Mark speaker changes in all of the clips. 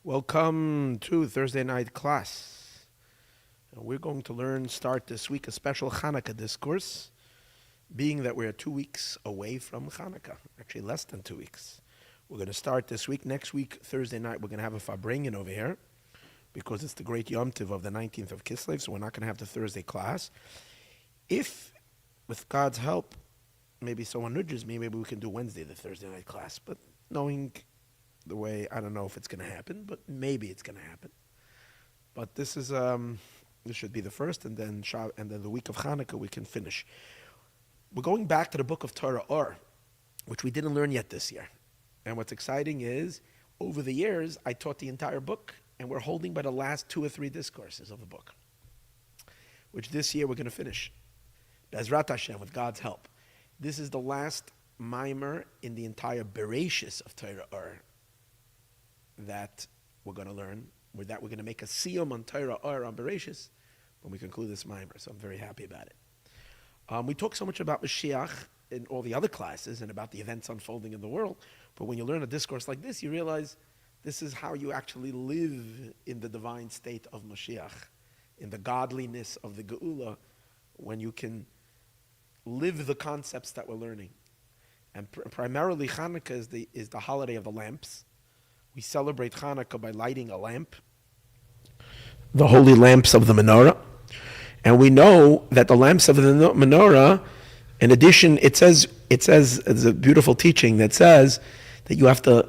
Speaker 1: Welcome to Thursday night class. We're going to start this week, a special Chanukah discourse, being that we're 2 weeks away from Chanukah, actually less than 2 weeks. We're going to start this week. Next week, Thursday night, we're going to have a Farbrengen over here, because it's the great Yom Tov of the 19th of Kislev, so we're not going to have the Thursday class. If, with God's help, maybe someone nudges me, maybe we can do Wednesday, the Thursday night class, but knowing the way, I don't know if it's going to happen, but maybe it's going to happen. But this should be the first, and then the week of Chanukah we can finish. We're going back to the book of Torah, which we didn't learn yet this year. And what's exciting is, over the years, I taught the entire book, and we're holding by the last 2 or 3 discourses of the book, which this year we're going to finish. Be'ezrat Hashem, with God's help. This is the last mimer in the entire Bereshis of Torah that we're going to learn. With that, we're going to make a siyum on Torah on Bereshis when we conclude this mimer. So I'm very happy about it. We talk so much about Mashiach in all the other classes and about the events unfolding in the world, but when you learn a discourse like this, you realize this is how you actually live in the divine state of Mashiach, in the godliness of the Geula, when you can live the concepts that we're learning. And primarily Chanukah is the holiday of the lamps. We celebrate Chanukah by lighting a lamp, the holy lamps of the menorah. And we know that the lamps of the menorah, in addition, it says, it's a beautiful teaching that says that you have to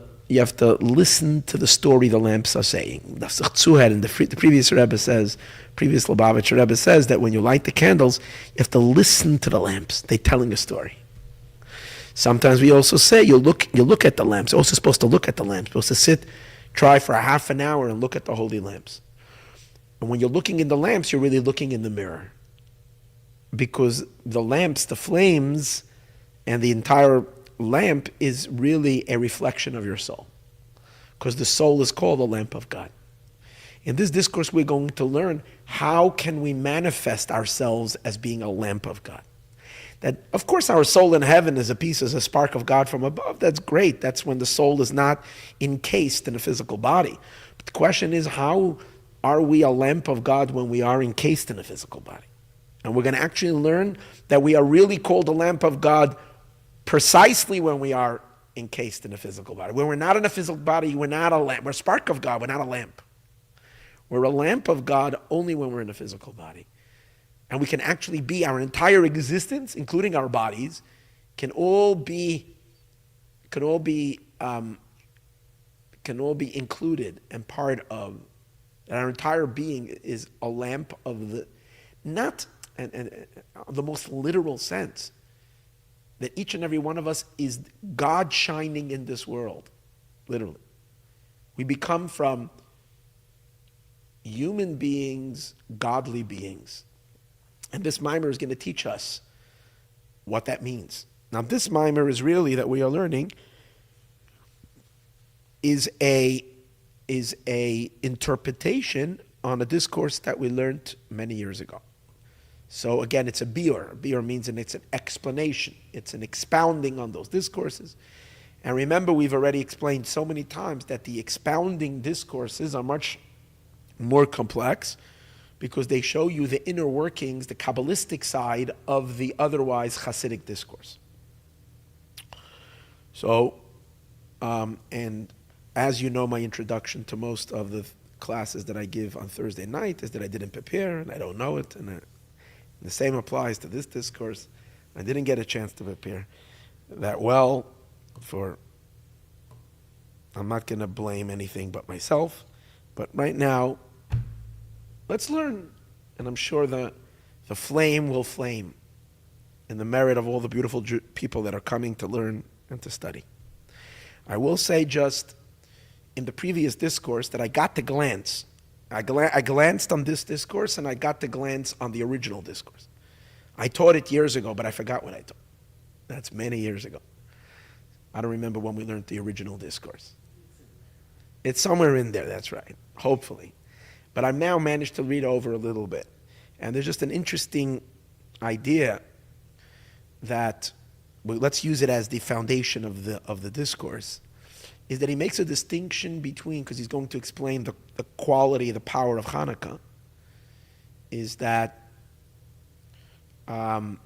Speaker 1: listen to the story the lamps are saying. The Zuhar in the previous Rebbe says, previous Lubavitcher Rebbe says that when you light the candles, you have to listen to the lamps. They're telling a story. Sometimes we also say you look at the lamps. You're also supposed to look at the lamps. You're supposed to try for a half an hour and look at the holy lamps. And when you're looking in the lamps, you're really looking in the mirror. Because the lamps, the flames, and the entire lamp is really a reflection of your soul. Because the soul is called the lamp of God. In this discourse, we're going to learn how can we manifest ourselves as being a lamp of God. That, of course, our soul in heaven is a spark of God from above. That's great. That's when the soul is not encased in a physical body. But the question is, how are we a lamp of God when we are encased in a physical body? And we're going to actually learn that we are really called a lamp of God precisely when we are encased in a physical body. When we're not in a physical body, we're not a lamp. We're a spark of God. We're not a lamp. We're a lamp of God only when we're in a physical body. And we can actually be, our entire existence, including our bodies, can all be included and part of. And our entire being is a lamp of the, not the most literal sense, that each and every one of us is God shining in this world, literally. We become from human beings, godly beings. And this mimer is going to teach us what that means. Now, this mimer is really, that we are learning, is a interpretation on a discourse that we learned many years ago. So again, it's a biur. Biur means, and it's an explanation. It's an expounding on those discourses. And remember, we've already explained so many times that the expounding discourses are much more complex, because they show you the inner workings, the Kabbalistic side of the otherwise Hasidic discourse. So, and as you know, my introduction to most of the classes that I give on Thursday night is that I didn't prepare, and I don't know it, and the same applies to this discourse. I didn't get a chance to prepare that well I'm not going to blame anything but myself, but right now, let's learn, and I'm sure the flame will flame in the merit of all the beautiful people that are coming to learn and to study. I will say just in the previous discourse that I got to glance. I glanced on this discourse and I got to glance on the original discourse. I taught it years ago, but I forgot what I taught. That's many years ago. I don't remember when we learned the original discourse. It's somewhere in there, that's right, hopefully. But I've now managed to read over a little bit. And there's just an interesting idea that, well, let's use it as the foundation of the discourse, is that he makes a distinction between, because he's going to explain the quality, the power of Chanukah, is that in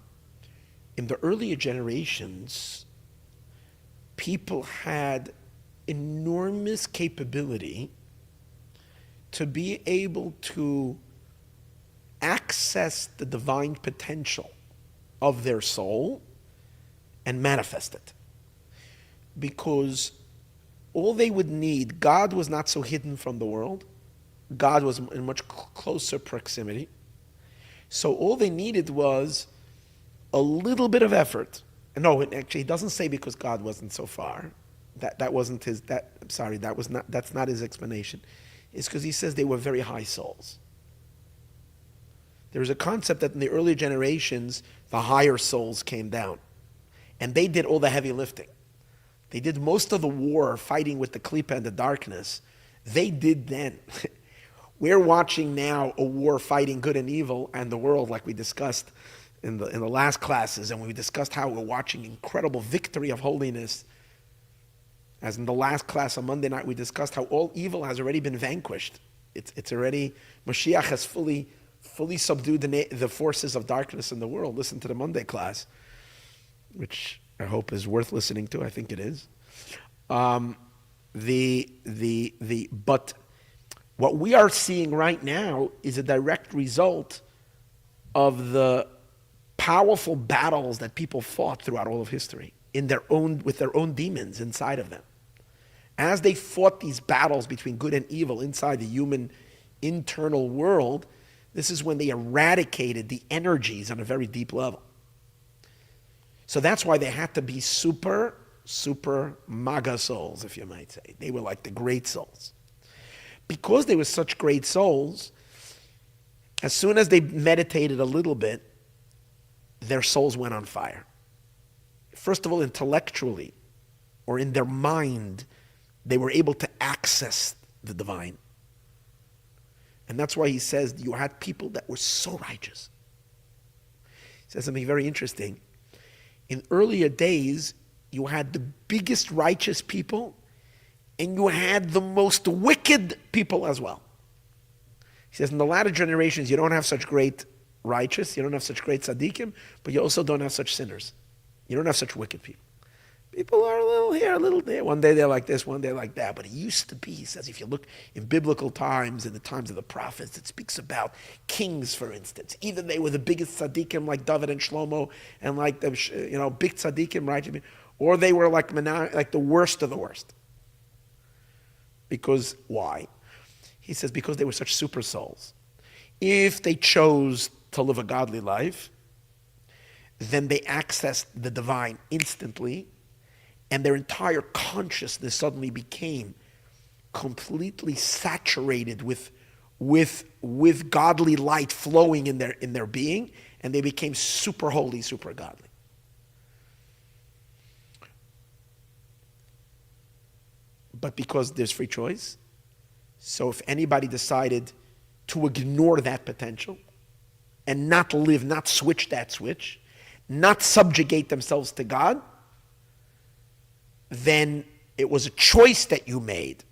Speaker 1: the earlier generations, people had enormous capability to be able to access the divine potential of their soul and manifest it. Because all they would need, God was not so hidden from the world. God was in much closer proximity. So all they needed was a little bit of effort. No, actually, he doesn't say because God wasn't so far. That wasn't his. That's not his explanation. It's because he says they were very high souls. There was a concept that in the earlier generations, the higher souls came down, and they did all the heavy lifting. They did most of the war fighting with the Klippa and the darkness. They did then. We're watching now a war fighting good and evil and the world, like we discussed in the last classes, and we discussed how we're watching incredible victory of holiness. As in the last class on Monday night, we discussed how all evil has already been vanquished. It's already, Mashiach has fully subdued the forces of darkness in the world. Listen to the Monday class, which I hope is worth listening to. I think it is. But what we are seeing right now is a direct result of the powerful battles that people fought throughout all of history with their own demons inside of them. As they fought these battles between good and evil inside the human internal world, this is when they eradicated the energies on a very deep level. So that's why they had to be super maga souls, if you might say. They were like the great souls. Because they were such great souls, as soon as they meditated a little bit, their souls went on fire. First of all, intellectually, or in their mind, they were able to access the divine. And that's why he says you had people that were so righteous. He says something very interesting. In earlier days, you had the biggest righteous people, and you had the most wicked people as well. He says in the latter generations, you don't have such great righteous, you don't have such great tzaddikim, but you also don't have such sinners. You don't have such wicked people. People are a little here, a little there. One day they're like this, one day like that. But it used to be, he says, if you look in biblical times, in the times of the prophets, it speaks about kings, for instance. Either they were the biggest tzaddikim like David and Shlomo and like the big tzaddikim, right? Or they were like the worst of the worst. Because why? He says because they were such super souls. If they chose to live a godly life, then they accessed the divine instantly, and their entire consciousness suddenly became completely saturated with godly light flowing in their being, and they became super holy, super godly. But because there's free choice, so if anybody decided to ignore that potential and not switch that switch, not subjugate themselves to God, then it was a choice that you made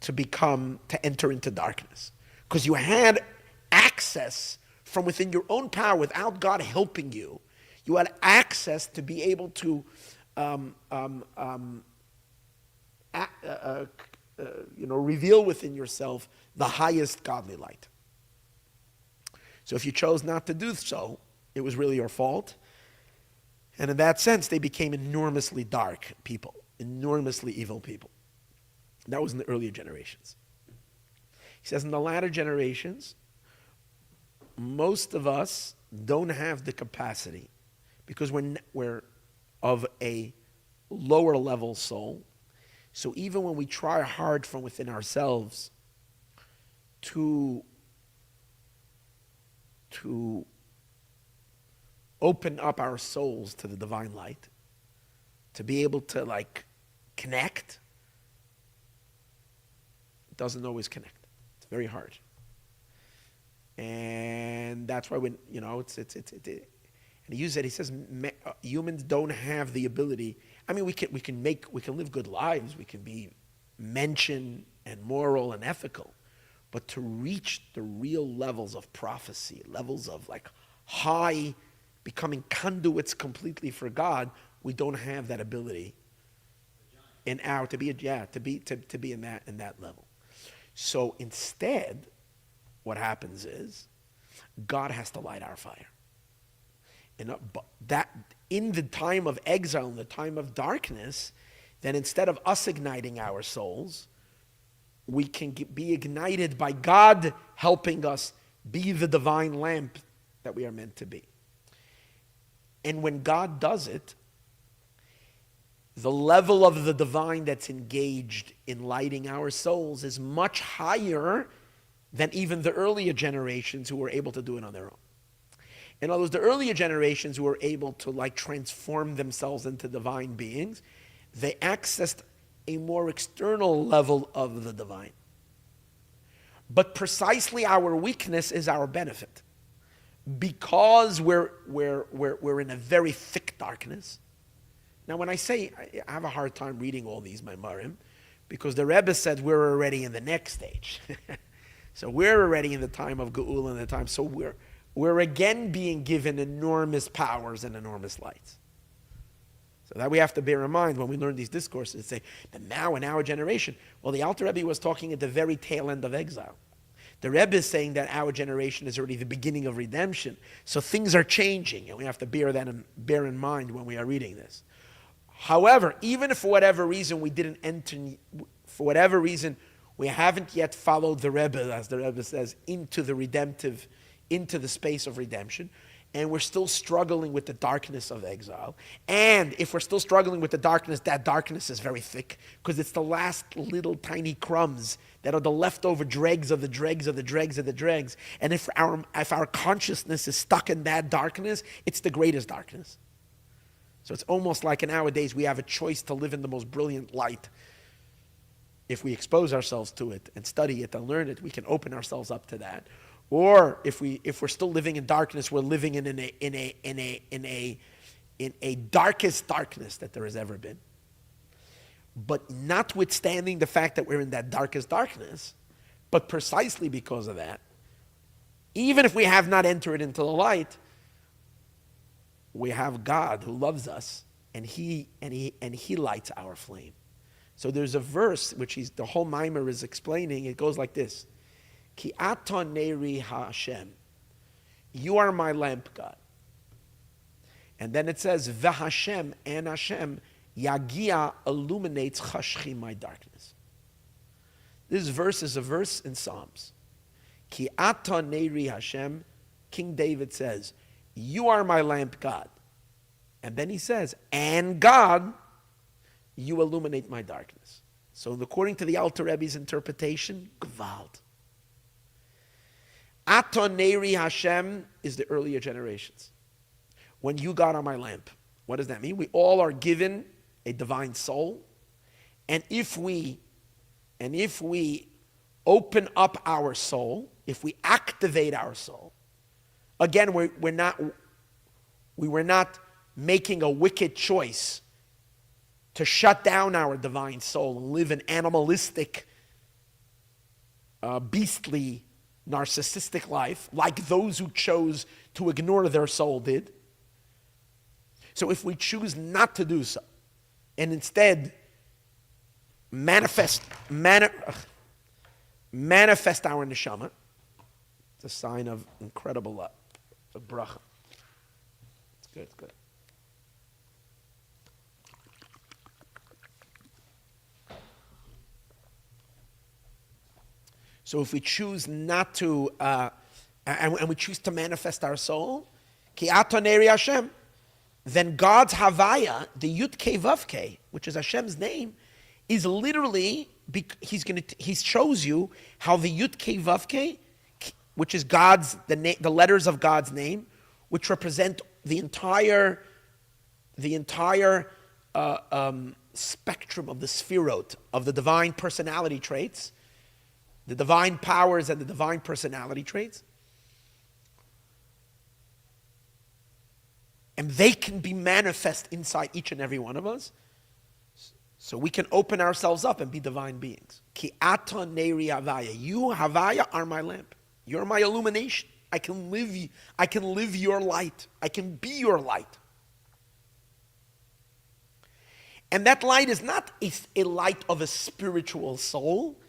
Speaker 1: to enter into darkness. Because you had access from within your own power without God helping you. You had access to be able to reveal within yourself the highest godly light. So if you chose not to do so, it was really your fault. And in that sense, they became enormously dark people, enormously evil people. That was in the earlier generations. He says in the latter generations, most of us don't have the capacity because we're of a lower level soul. So even when we try hard from within ourselves to open up our souls to the divine light, to be able to connect, it doesn't always connect. It's very hard. And that's why when, and he uses it, he says humans don't have the ability. I mean, we can live good lives, we can be mention and moral and ethical, but to reach the real levels of prophecy, levels of like high, becoming conduits completely for God, we don't have that ability in our to be in that level. So instead, what happens is God has to light our fire. And that in the time of exile, in the time of darkness, then instead of us igniting our souls, we can be ignited by God helping us be the divine lamp that we are meant to be. And when God does it, the level of the divine that's engaged in lighting our souls is much higher than even the earlier generations who were able to do it on their own. In other words, the earlier generations who were able to like transform themselves into divine beings, they accessed a more external level of the divine. But precisely our weakness is our benefit. Because we're in a very thick darkness. Now when I say, I have a hard time reading all these Maimarim, because the Rebbe said we're already in the next stage. So we're already in the time of Geula and the time, so we're again being given enormous powers and enormous lights. So that we have to bear in mind when we learn these discourses and say, that now in our generation, well, the Alter Rebbe was talking at the very tail end of exile. The Rebbe is saying that our generation is already the beginning of redemption. So things are changing, and we have to bear in mind when we are reading this. However, even if for whatever reason we didn't enter, for whatever reason we haven't yet followed the Rebbe, as the Rebbe says, into the space of redemption, and we're still struggling with the darkness of exile. And if we're still struggling with the darkness, that darkness is very thick, because it's the last little tiny crumbs that are the leftover dregs of the dregs of the dregs of the dregs. And if our consciousness is stuck in that darkness, it's the greatest darkness. So it's almost like nowadays we have a choice to live in the most brilliant light. If we expose ourselves to it and study it and learn it, we can open ourselves up to that. Or if we're still living in darkness, we're living in a darkest darkness that there has ever been. But notwithstanding the fact that we're in that darkest darkness, but precisely because of that, even if we have not entered into the light, we have God who loves us, and He lights our flame. So there's a verse which the whole Maimer is explaining. It goes like this: Ki ata Neiri Hashem, you are my lamp, God. And then it says, V'Hashem, and Hashem, Yagia illuminates chashchi, my darkness. This verse is a verse in Psalms. Ki ata Neiri Hashem, King David says, you are my lamp, God. And then he says, and God, you illuminate my darkness. So according to the Alter Rebbe's interpretation, Gvald. Ata Neiri Hashem is the earlier generations. When you got on my lamp. What does that mean? We all are given a divine soul. And if we open up our soul, if we activate our soul, again, we were not making a wicked choice to shut down our divine soul and live an animalistic, beastly, narcissistic life, like those who chose to ignore their soul did. So if we choose not to do so, and instead manifest our neshama, it's a sign of incredible love. It's a bracha. It's good, it's good. So if we choose not to, and we choose to manifest our soul, Ki ata Neiri Hashem, then God's Havaya, the Yud Kei Vav Kei, which is Hashem's name, is literally, he shows you how the Yud Kei Vav Kei, which is the letters of God's name, which represent the entire spectrum of the Sfirot, of the divine personality traits, the divine powers and the divine personality traits. And they can be manifest inside each and every one of us. So we can open ourselves up and be divine beings. Ki ata Neiri Havaya. You, Havaya, are my lamp. You're my illumination. I can live your light. I can be your light. And that light is not a light of a spiritual soul.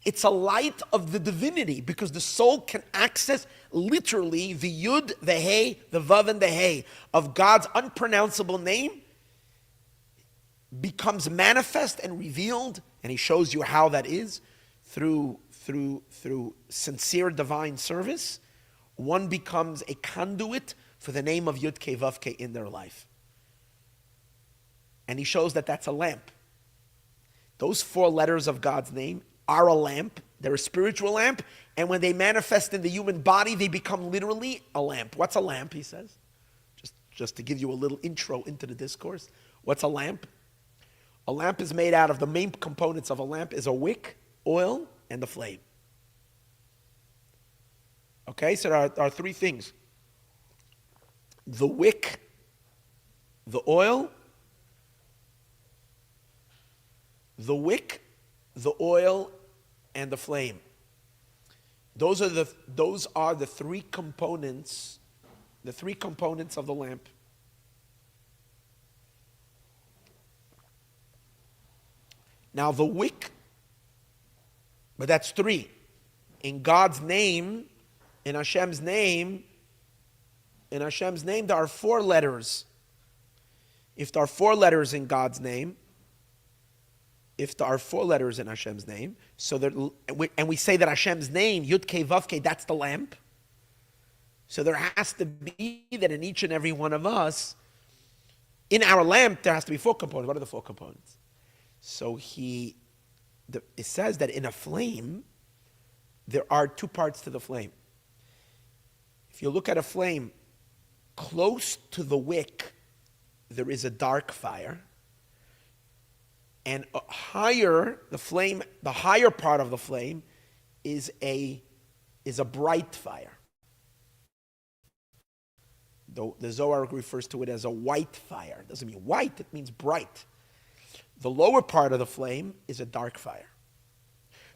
Speaker 1: It's a light of the divinity, because the soul can access literally the Yud, the Hey, the Vav, and the Hey of God's unpronounceable name, becomes manifest and revealed, and he shows you how that is through sincere divine service. One becomes a conduit for the name of Yud Kei Vav Kei in their life. And he shows that that's a lamp. Those 4 letters of God's name are a lamp. They're a spiritual lamp. And when they manifest in the human body, they become literally a lamp. What's a lamp, he says? Just to give you a little intro into the discourse. What's a lamp? A lamp is made out of, the main components of a lamp is a wick, oil, and the flame. Okay, so there are 3 things. The wick, the oil, the and the flame. Those are the 3 components, of the lamp. Now the wick, but that's 3. In God's name, in Hashem's name, there are 4 letters. If there are 4 letters in God's name, if there are 4 letters in Hashem's name, and we say that Hashem's name, Yud Kei Vav Kei, that's the lamp. So there has to be that in each and every one of us, in our lamp, there has to be 4 components. What are the 4 components? So it says that in a flame, there are 2 parts to the flame. If you look at a flame, close to the wick, there is a dark fire. And the higher part of the flame is a bright fire. Though the Zohar refers to it as a white fire. It doesn't mean white, it means bright. The lower part of the flame is a dark fire.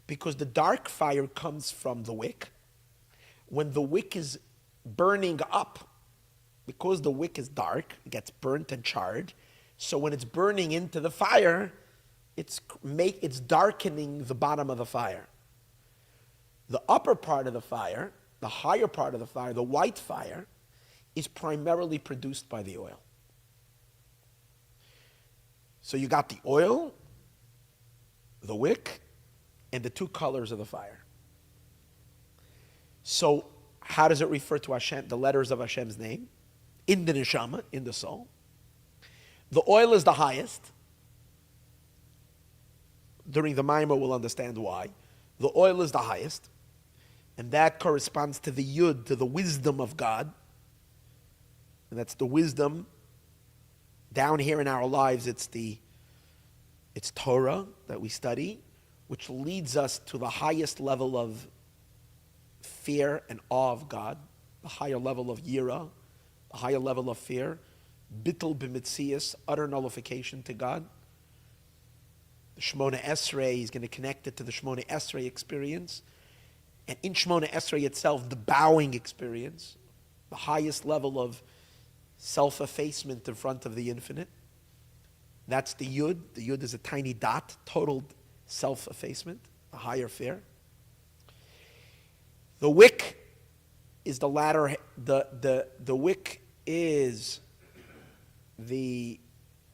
Speaker 1: Because the dark fire comes from the wick. When the wick is burning up, because the wick is dark, it gets burnt and charred. So when it's burning into the fire, it's darkening the bottom of the fire. The upper part of the fire, the higher part of the fire, the white fire, is primarily produced by the oil. So you got the oil, the wick, and the 2 colors of the fire. So how does it refer to Hashem, the letters of Hashem's name? In the neshama, in the soul. The oil is the highest. During the Maimah, we'll understand why. The oil is the highest, and that corresponds to the Yud, to the wisdom of God. And that's the wisdom down here in our lives. It's Torah that we study, which leads us to the highest level of fear and awe of God, the higher level of yira, the higher level of fear, bittul b'mitzias, utter nullification to God. The Shemona Esrei, he's going to connect it to the Shemona Esrei experience. And in Shemona Esrei itself, the bowing experience, the highest level of self-effacement in front of the infinite. That's the Yud. The Yud is a tiny dot, total self-effacement, a higher fear. The wick is the latter. The wick is the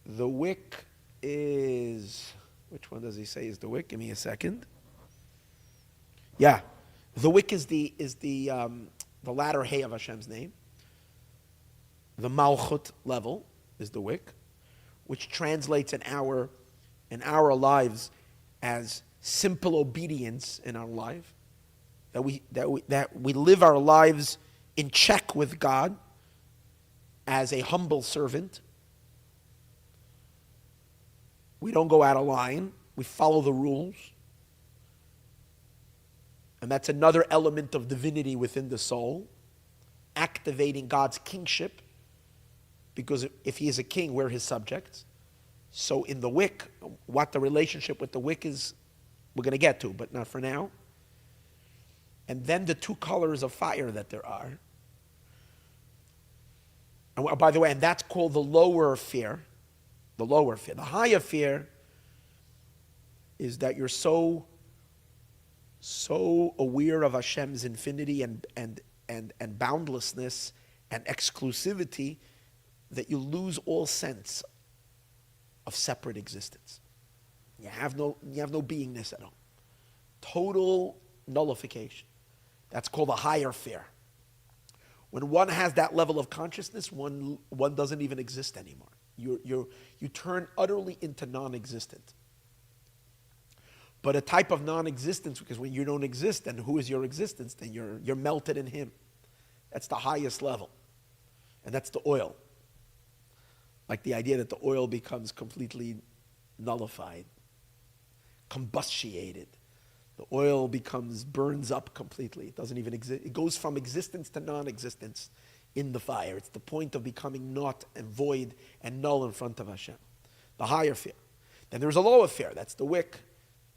Speaker 1: wick is. Which one does he say is the wick? Give me a second. Yeah, the wick is the latter hay of Hashem's name. The Malchut level is the wick, which translates in our lives as simple obedience in our life. That we live our lives in check with God as a humble servant. We don't go out of line. We follow the rules. And that's another element of divinity within the soul, activating God's kingship, because if he is a king, we're his subjects. So in the wick, what the relationship with the wick is, we're going to get to, but not for now. And then the two colors of fire that there are. And by the way, and that's called the lower fear. The lower fear. The higher fear is that you're so aware of Hashem's infinity and boundlessness and exclusivity that you lose all sense of separate existence. You have no beingness at all. Total nullification. That's called a higher fear. When one has that level of consciousness, one doesn't even exist anymore. You turn utterly into non-existent. But a type of non-existence, because when you don't exist, then who is your existence? Then you're melted in Him. That's the highest level. And that's the oil. Like the idea that the oil becomes completely nullified, combustiated. The oil burns up completely. It doesn't even exist. It goes from existence to non-existence in the fire. It's the point of becoming naught and void and null in front of Hashem. The higher fear. Then there's a lower fear. That's the wick.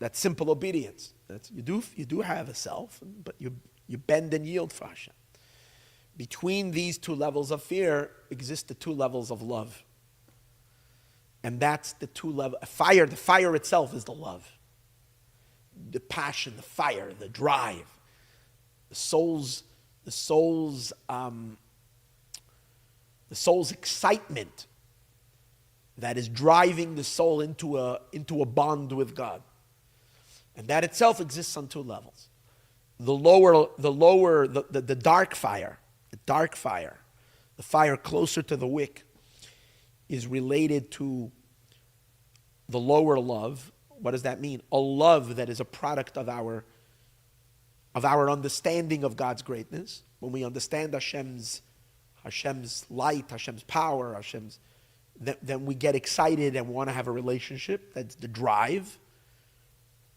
Speaker 1: That's simple obedience. You do have a self, but you bend and yield for Hashem. Between these two levels of fear exist the two levels of love. And that's the two levels. Fire, the fire itself is the love. The passion, the fire, the drive, the soul's excitement that is driving the soul into a bond with God. And that itself exists on two levels. The dark fire, the fire closer to the wick, is related to the lower love. What does that mean? A love that is a product of our understanding of God's greatness. When we understand Hashem's light, Hashem's power, then we get excited and want to have a relationship. That's the drive.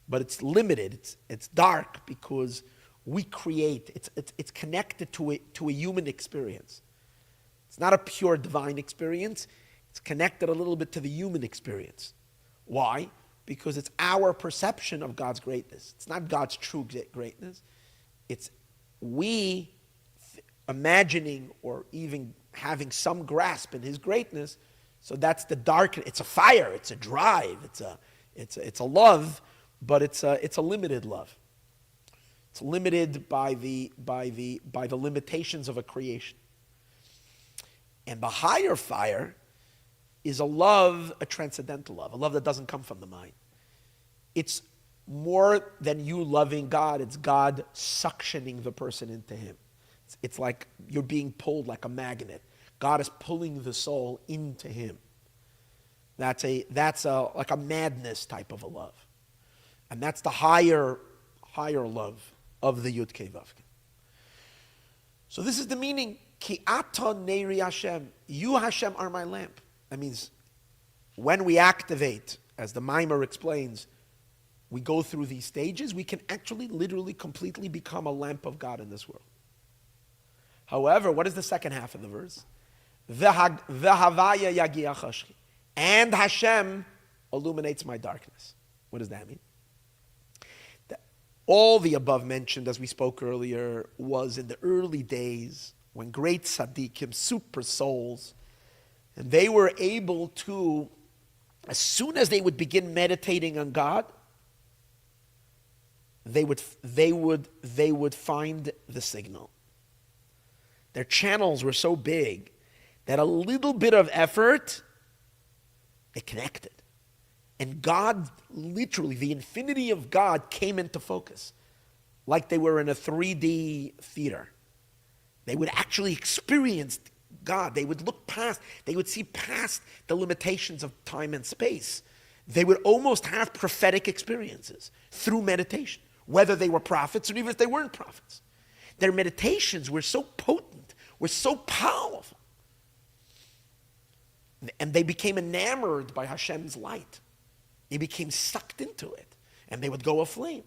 Speaker 1: But it's limited. It's dark because we create. It's connected to a human experience. It's not a pure divine experience. It's connected a little bit to the human experience. Why? Because it's our perception of God's greatness. It's not God's true greatness. It's we imagining or even having some grasp in His greatness. So that's the dark. It's a fire. It's a drive. It's a love, but it's a limited love. It's limited by the limitations of a creation. And the higher fire is a love, a transcendental love, a love that doesn't come from the mind. It's more than you loving God, it's God suctioning the person into Him. It's like you're being pulled like a magnet. God is pulling the soul into Him. That's like a madness type of a love. And that's the higher love of the Yud Kei Vav Kei. So this is the meaning, Ki ata Neiri Hashem, you Hashem are my lamp. That means when we activate, as the Maimer explains, we go through these stages, we can actually literally completely become a lamp of God in this world. However, what is the second half of the verse? V'havaya yagiach hashchi. And Hashem illuminates my darkness. What does that mean? All the above mentioned, as we spoke earlier, was in the early days when great tzaddikim, super souls, and they were able to, as soon as they would begin meditating on God, they would find the signal. Their channels were so big that a little bit of effort, they connected. And God, literally, the infinity of God came into focus, like they were in a 3D theater. They would actually experience God. They would look past, they would see past the limitations of time and space. They would almost have prophetic experiences through meditation, whether they were prophets or even if they weren't prophets. Their meditations were so potent, were so powerful. And they became enamored by Hashem's light. They became sucked into it. And they would go aflame.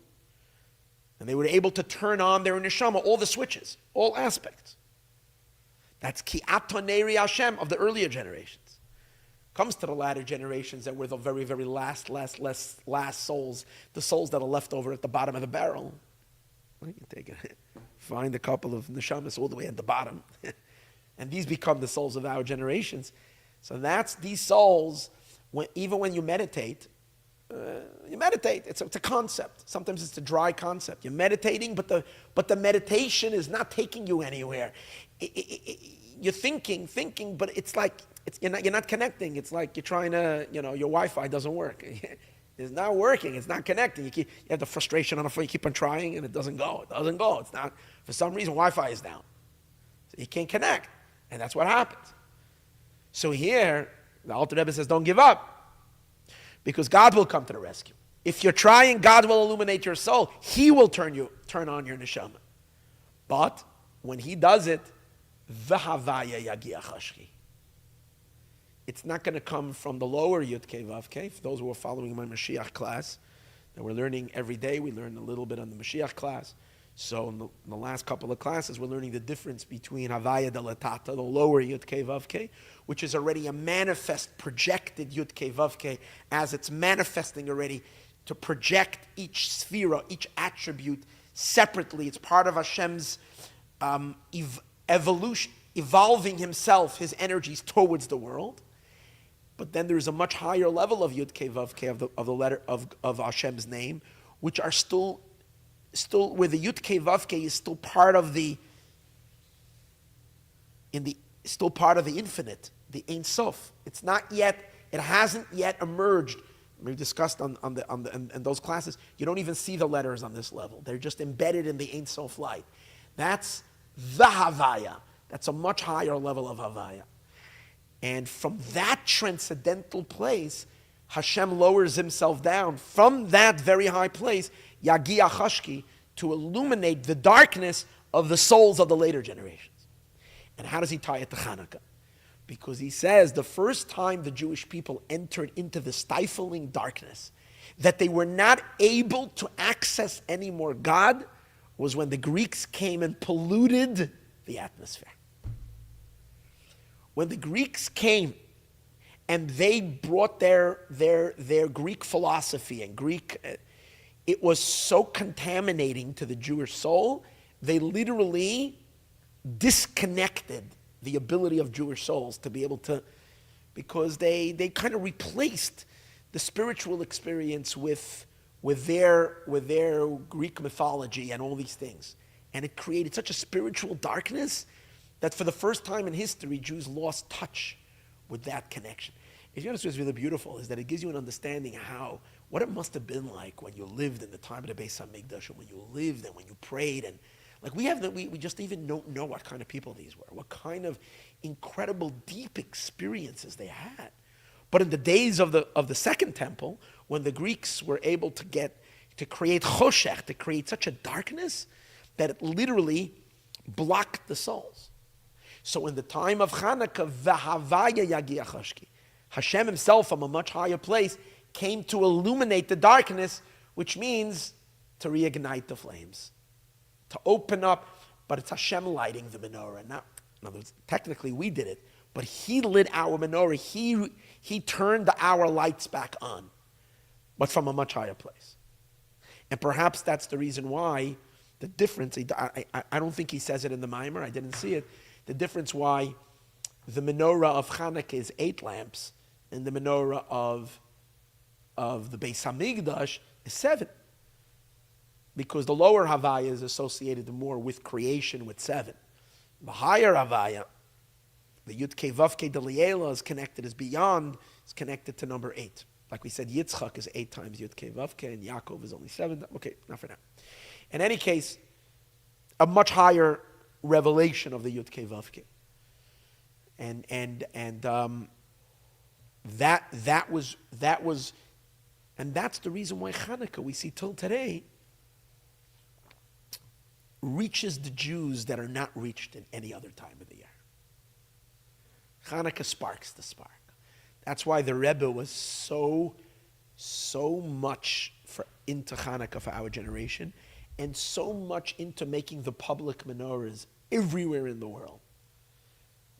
Speaker 1: And they were able to turn on their neshama, all the switches, all aspects. That's ki ata Neiri Hashem of the earlier generations. comes to the latter generations that were the very, very last souls, the souls that are left over at the bottom of the barrel. You can take it, find a couple of neshamas all the way at the bottom, and these become the souls of our generations. So that's these souls. Even when you meditate, It's a concept. Sometimes it's a dry concept. You're meditating, but the meditation is not taking you anywhere. You're thinking, but it's like you're not connecting. It's like you're trying to, your Wi-Fi doesn't work. It's not working. It's not connecting. You have the frustration on the phone. You keep on trying, and it doesn't go. It doesn't go. It's not, for some reason, Wi-Fi is down. So you can't connect, and that's what happens. So here, the Alter Rebbe says, don't give up, because God will come to the rescue. If you're trying, God will illuminate your soul. He will turn on your neshama. But when He does it, v'havaya yagia chashki. It's not going to come from the lower Yud Kei Vav Kei. For those who are following my Mashiach class, that we're learning every day, we learn a little bit on the Mashiach class. So in the last couple of classes, we're learning the difference between Havaya de Latata, the lower Yud Kei Vav Kei, which is already a manifest, projected Yud Kei Vav Kei, as it's manifesting already to project each sphera, each attribute separately. It's part of Hashem's evolution, evolving Himself, His energies towards the world. But then there is a much higher level of Yud Kei Vav Kei, of the letter of Hashem's name, which are still where the Yud Kei Vav Kei is still part of still part of the infinite, the Ein Sof. It hasn't yet emerged. We discussed in those classes. You don't even see the letters on this level. They're just embedded in the Ein Sof light. That's the Havaya. That's a much higher level of Havaya. And from that transcendental place, Hashem lowers Himself down from that very high place, Yagia Chashki, to illuminate the darkness of the souls of the later generations. And how does He tie it to Chanukah? Because He says the first time the Jewish people entered into the stifling darkness, that they were not able to access any more God, was when the Greeks came and polluted the atmosphere. When the Greeks came and they brought their Greek philosophy and Greek, it was so contaminating to the Jewish soul, they literally disconnected the ability of Jewish souls to be able to, because they kind of replaced the spiritual experience with their Greek mythology and all these things. And it created such a spiritual darkness that for the first time in history, Jews lost touch with that connection. If you notice what's really beautiful is that it gives you an understanding what it must have been like when you lived in the time of the Beis Hamikdash, and when you lived and when you prayed, and like we just even don't know what kind of people these were, what kind of incredible deep experiences they had. But in the days of the Second Temple, when the Greeks were able to create choshech, to create such a darkness that it literally blocked the souls. So in the time of Chanukah, v'havaya yagia chashki, Hashem Himself from a much higher place came to illuminate the darkness, which means to reignite the flames, to open up. But it's Hashem lighting the menorah. Now, in other words, technically we did it, but He lit our menorah. He turned our lights back on, but from a much higher place. And perhaps that's the reason why the difference. I don't think He says it in the Maimer. I didn't see it. The difference why the menorah of Chanukah is 8 lamps and the menorah of the Beis Hamikdash is 7. Because the lower Havaya is associated more with creation, with 7. The higher Havaya, the Yud Kei Vav Kei Deliela, is connected to number 8. Like we said, Yitzchak is 8 times Yud Kei Vav Kei, and Yaakov is only 7. Okay, not for now. In any case, a much higher revelation of the Yud Kei Vav Kei. That was, and that's the reason why Chanukah, we see till today, reaches the Jews that are not reached in any other time of the year. Chanukah sparks the spark. That's why the Rebbe was so much into Chanukah for our generation, and so much into making the public menorahs everywhere in the world.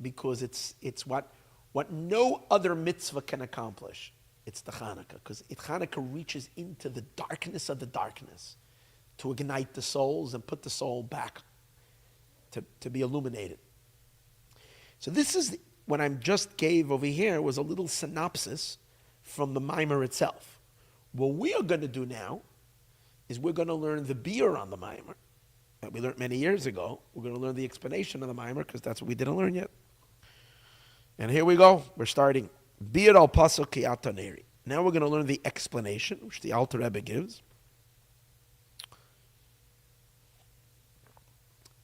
Speaker 1: Because it's what what no other mitzvah can accomplish. It's the Chanukah, because Chanukah reaches into the darkness of the darkness to ignite the souls and put the soul back to be illuminated. So this is what I just gave over here was a little synopsis from the Maimer itself. What we are going to do now is we're going to learn the Biur on the Maimer that we learned many years ago. We're going to learn the explanation of the Maimer because that's what we didn't learn yet. And here we go. We're starting. Biur al Pasuk ki ata Neiri. Now we're going to learn the explanation, which the Alter Rebbe gives.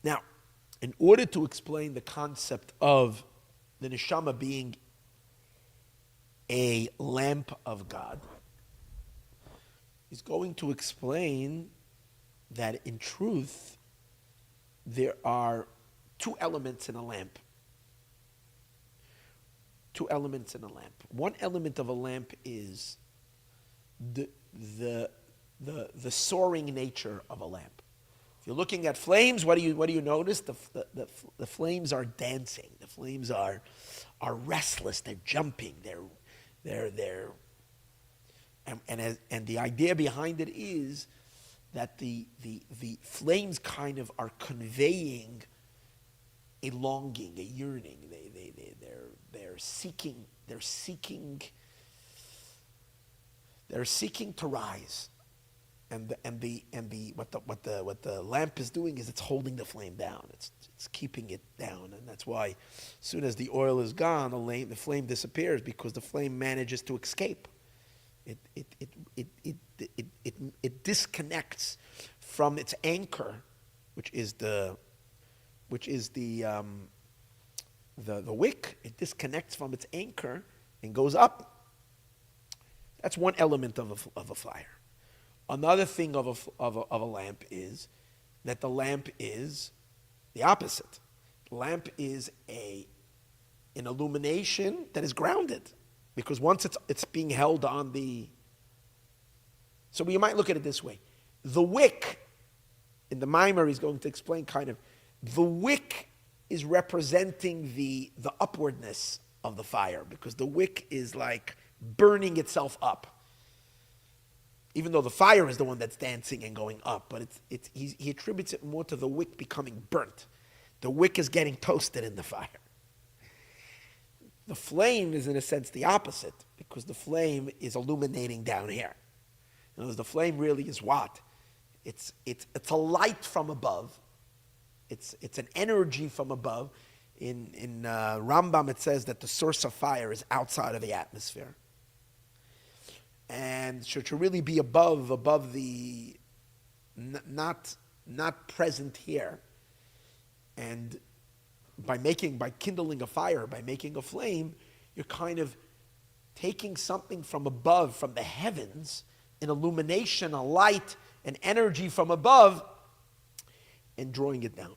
Speaker 1: Now, in order to explain the concept of the neshama being a lamp of God, he's going to explain that in truth, there are two elements in a lamp. Two elements in a lamp. One element of a lamp is the soaring nature of a lamp. If you're looking at flames, what do you notice? The flames are dancing. The flames are restless. They're jumping. And the idea behind it is that the flames kind of are conveying a longing, a yearning. They're seeking to rise. And what the lamp is doing is it's holding the flame down. It's keeping it down, and that's why as soon as the oil is gone, the flame disappears because the flame manages to escape. It disconnects from its anchor, which is the wick. It disconnects from its anchor and goes up. That's one element of a fire. Another thing of a lamp is that the lamp is the opposite. The lamp is an illumination that is grounded, because once it's being held on the. So you might look at it this way: the wick in the Maimer is going to explain kind of the wick is representing the upwardness of the fire, because the wick is like burning itself up. Even though the fire is the one that's dancing and going up, but he attributes it more to the wick becoming burnt. The wick is getting toasted in the fire. The flame is in a sense the opposite, because the flame is illuminating down here. In other words, the flame really is what? It's a light from above. It's an energy from above. In Rambam it says that the source of fire is outside of the atmosphere. And should really be above the not present here. And by kindling a fire, by making a flame, you're kind of taking something from above, from the heavens, an illumination, a light, an energy from above, and drawing it down.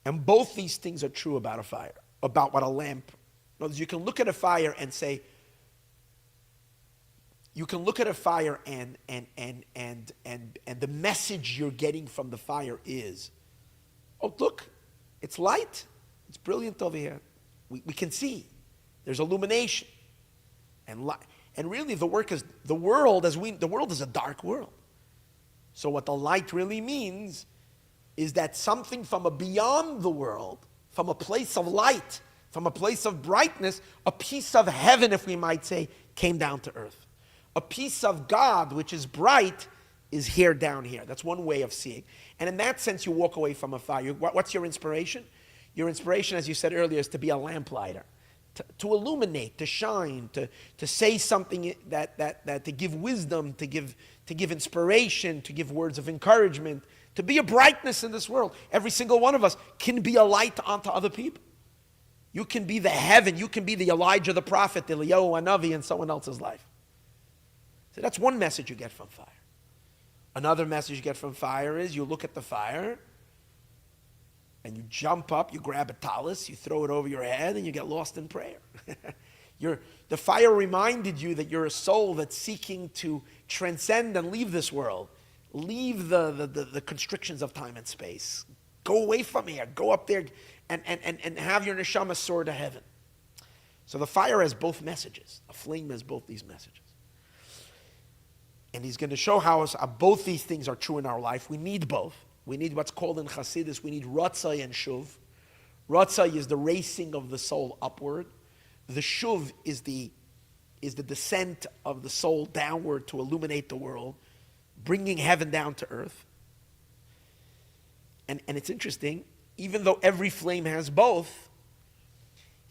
Speaker 1: And both these things are true about a fire, about what a lamp. In other words, you can look at a fire and say, you can look at a fire and the message you're getting from the fire is, oh, look, it's light. It's brilliant over here. We can see. There's illumination. And really the world is a dark world. So what the light really means is that something from beyond the world, from a place of light, from a place of brightness, a piece of heaven, if we might say, came down to earth. A piece of God, which is bright, is here down here. That's one way of seeing. And in that sense, you walk away from a fire. What's your inspiration? Your inspiration, as you said earlier, is to be a lamplighter, to illuminate, to shine, to say something that to give wisdom, to give inspiration, to give words of encouragement, to be a brightness in this world. Every single one of us can be a light onto other people. You can be the heaven. You can be the Elijah, the prophet, the Eliyahu Hanavi in someone else's life. So that's one message you get from fire. Another message you get from fire is you look at the fire and you jump up, you grab a talus, you throw it over your head, and you get lost in prayer. The fire reminded you that you're a soul that's seeking to transcend and leave this world. Leave the constrictions of time and space. Go away from here. Go up there and have your neshama soar to heaven. So the fire has both messages. A flame has both these messages. And he's going to show how both these things are true in our life. We need both. We need what's called in Chassidus, we need Ratzai and Shuv. Ratzai is the racing of the soul upward. The Shuv is the descent of the soul downward to illuminate the world, bringing heaven down to earth. And it's interesting, even though every flame has both,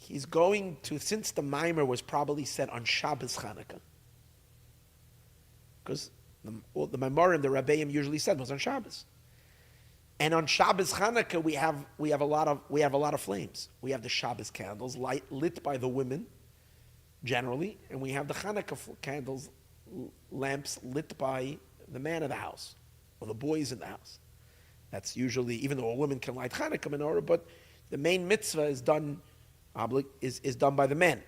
Speaker 1: he's going to, since the Maimer was probably said on Shabbos Chanukah, because the Maimarim, the Rabbeim usually said was on Shabbos. And on Shabbos Chanukah, we have a lot of flames. We have the Shabbos candles lit by the women, generally, and we have the Chanukah candles, lamps lit by the man of the house or the boys in the house. That's usually, even though a woman can light Chanukah menorah, but the main mitzvah is done by the men,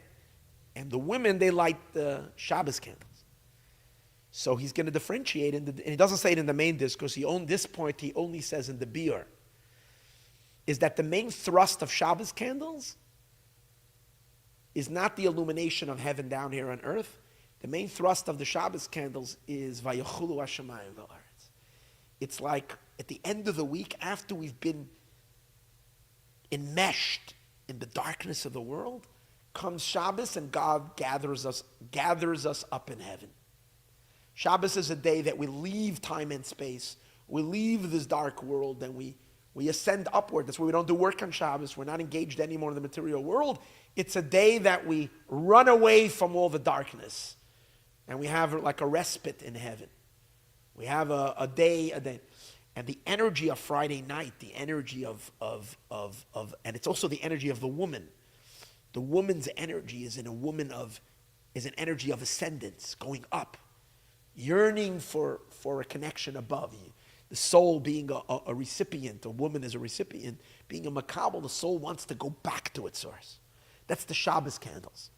Speaker 1: and the women, they light the Shabbos candles. So he's going to differentiate, and he doesn't say it in the main disc, because this point he only says in the Biur, is that the main thrust of Shabbos candles is not the illumination of heaven down here on earth. The main thrust of the Shabbos candles is Vayachulu Hashemayim v'Aaretz. It's like at the end of the week, after we've been enmeshed in the darkness of the world, comes Shabbos and God gathers us up in heaven. Shabbos is a day that we leave time and space. We leave this dark world and we ascend upward. That's why we don't do work on Shabbos. We're not engaged anymore in the material world. It's a day that we run away from all the darkness. And we have like a respite in heaven. We have a day. And the energy of Friday night, the energy of and it's also the energy of the woman. The woman's energy is an energy of ascendance, going up. Yearning for a connection above you. The soul being a recipient, a woman is a recipient, being a makabel, the soul wants to go back to its source. That's the Shabbos candles.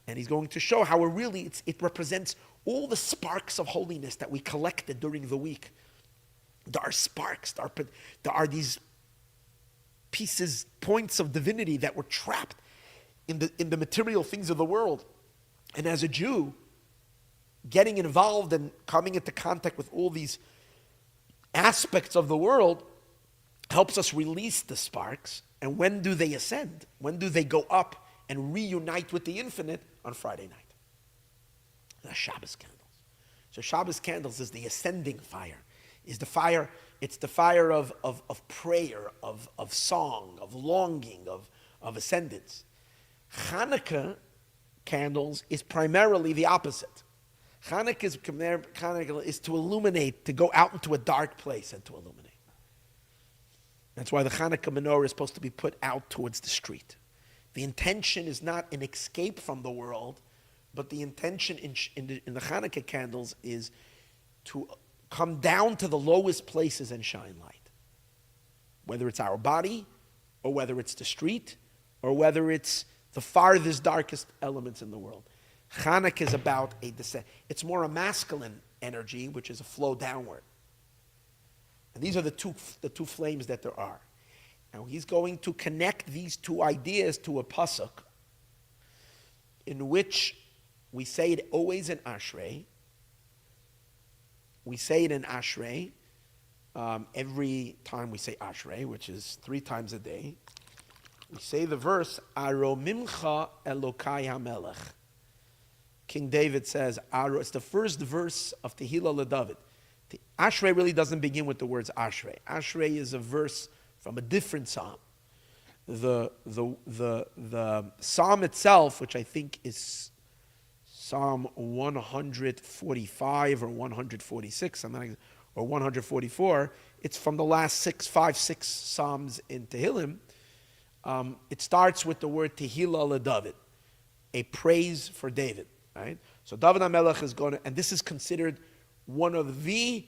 Speaker 1: And he's going to show how it represents all the sparks of holiness that we collected during the week. There are sparks, there are these points of divinity that were trapped in the material things of the world. And as a Jew, getting involved and coming into contact with all these aspects of the world helps us release the sparks. And when do they ascend? When do they go up and reunite with the infinite? On Friday night. The Shabbos candles. So Shabbos candles is the ascending fire. It's the fire of prayer, of song, of longing, of ascendance. Chanukah candles is primarily the opposite. Chanukah is to illuminate, to go out into a dark place and to illuminate. That's why the Chanukah menorah is supposed to be put out towards the street. The intention is not an escape from the world, but the intention in the Chanukah candles is to come down to the lowest places and shine light. Whether it's our body, or whether it's the street, or whether it's the farthest, darkest elements in the world. Chanukah is about a descent. It's more a masculine energy, which is a flow downward. And these are the two flames that there are. Now he's going to connect these two ideas to a pasuk, in which we say it always in Ashrei. We say it in Ashrei every time we say Ashrei, which is 3 times a day. We say the verse, Aromimcha Elokai HaMelech. King David says, it's the first verse of Tehillah LeDavid. Ashrei really doesn't begin with the words Ashrei. Ashrei is a verse from a different psalm. The psalm itself, which I think is Psalm 145 or 146, or 144, it's from the last 5, 6 psalms in Tehillim. It starts with the word Tehillah LeDavid, a praise for David. Right? So David HaMelech is going to, and this is considered one of the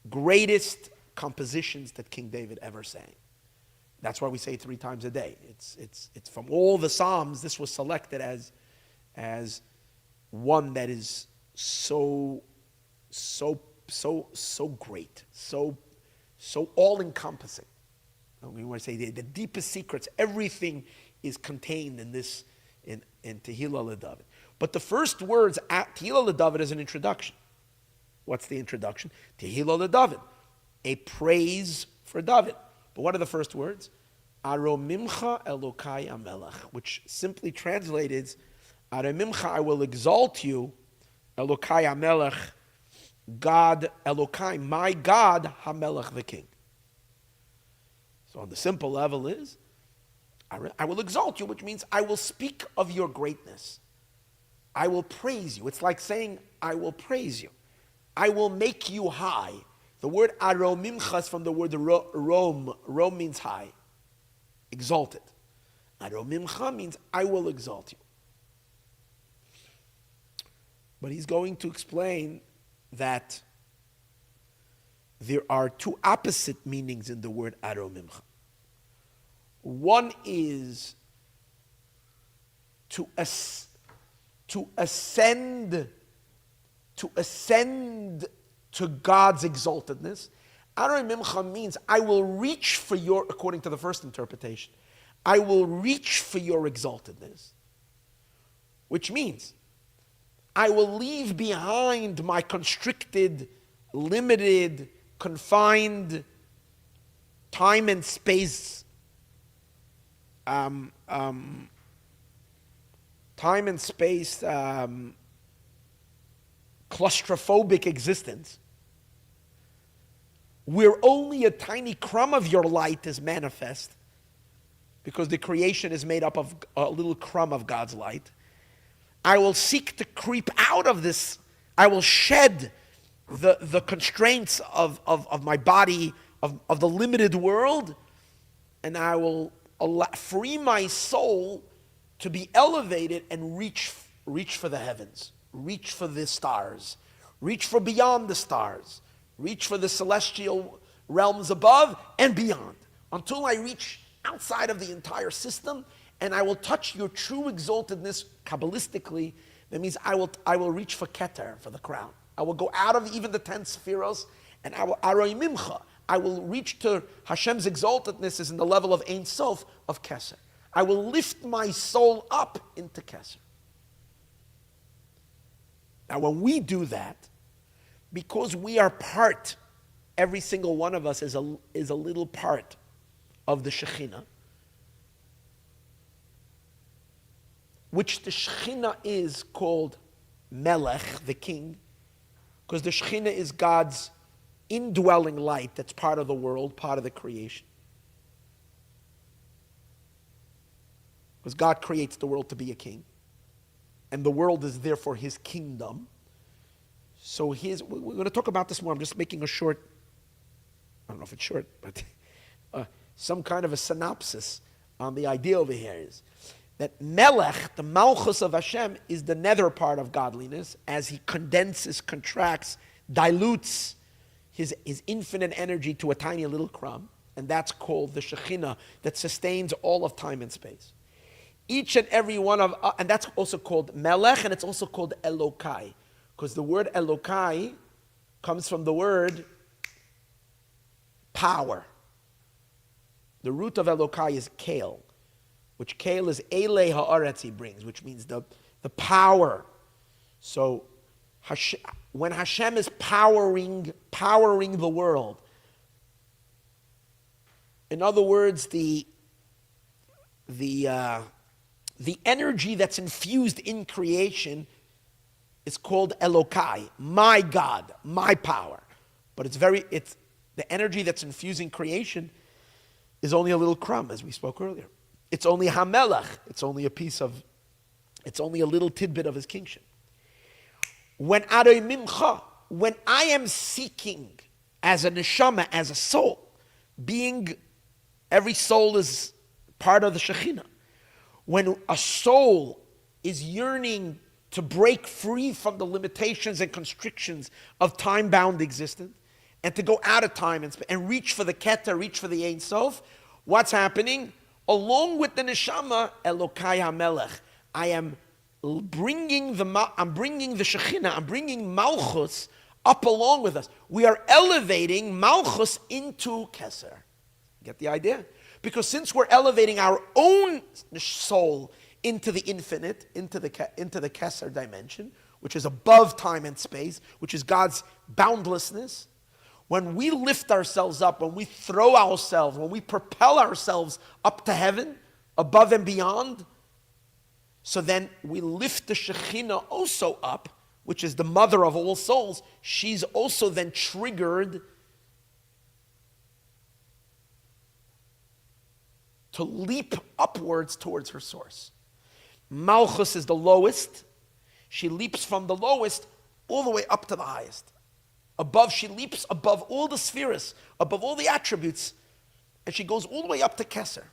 Speaker 1: greatest compositions that King David ever sang. That's why we say it 3 times a day. It's from all the Psalms, this was selected as one that is so great, so all-encompassing. We want to say the deepest secrets, everything is contained in in Tehillah LeDavid. But the first words at Tehillah LeDavid is an introduction. What's the introduction? Tehillah LeDavid, a praise for David. But what are the first words? Aromimcha Elokai Amelech, which simply translated is, Aromimcha, I will exalt you, Elokai Amelech, God, Elokai, my God, Hamelech, the king. So on the simple level is, I will exalt you, which means I will speak of your greatness. I will praise you. It's like saying, I will praise you. I will make you high. The word aromimcha is from the word rom. Rom means high, exalted. Aromimcha means I will exalt you. But he's going to explain that there are two opposite meanings in the word aromimcha. One is to ascend to God's exaltedness. Aromimcha means I will reach for your, according to the first interpretation, I will reach for your exaltedness. Which means I will leave behind my constricted, limited, confined time and space claustrophobic existence, where only a tiny crumb of your light is manifest, because the creation is made up of a little crumb of God's light. I will seek to creep out of this. I will shed the constraints of my body, of the limited world, and I will free my soul to be elevated and reach for the heavens, reach for the stars, reach for beyond the stars, reach for the celestial realms above and beyond, until I reach outside of the entire system, and I will touch your true exaltedness Kabbalistically. That means I will reach for Keter, for the crown. I will go out of even the 10 spheros, and I will Aroimimcha. I will reach to Hashem's exaltedness is in the level of Ein Sof, of Keser. I will lift my soul up into Keser. Now when we do that, because we are part, every single one of us is a little part of the Shekhinah, which the Shekhinah is called Melech, the king, because the Shekhinah is God's indwelling light that's part of the world, part of the creation. Because God creates the world to be a king, and the world is therefore his kingdom. So we're going to talk about this more. I'm just making a short, I don't know if it's short, but some kind of a synopsis on the idea over here is that Melech, the Malchus of Hashem, is the nether part of godliness as he condenses, contracts, dilutes his infinite energy to a tiny little crumb, and that's called the Shekhinah that sustains all of time and space. Each and every one of, and that's also called Melech, and it's also called Elokai, because the word Elokai comes from the word power. The root of Elokai is Kale, which Kale is Elei Haaretz, he brings, which means the power. So when Hashem is powering the world, in other words, the energy that's infused in creation is called Elokai, my God, my power. But it's the energy that's infusing creation is only a little crumb, as we spoke earlier. It's only Hamelech. It's only a little tidbit of his kingship. When Aroimimcha, when I am seeking as a neshama, as a soul, every soul is part of the Shekhinah. When a soul is yearning to break free from the limitations and constrictions of time-bound existence, and to go out of time and reach for the Keter, reach for the Ein Sof, what's happening? Along with the neshama, Elokai HaMelech, I'm bringing the Shekhinah, I'm bringing Malchus up along with us. We are elevating Malchus into Keser. Get the idea? Because since we're elevating our own soul into the infinite, into the Keser dimension, which is above time and space, which is God's boundlessness. When we lift ourselves up, when we throw ourselves, when we propel ourselves up to heaven, above and beyond, so then we lift the Shekhinah also up, which is the mother of all souls. She's also then triggered to leap upwards towards her source. Malchus is the lowest. She leaps from the lowest all the way up to the highest. Above, she leaps above all the spheres, above all the attributes, and she goes all the way up to Keser.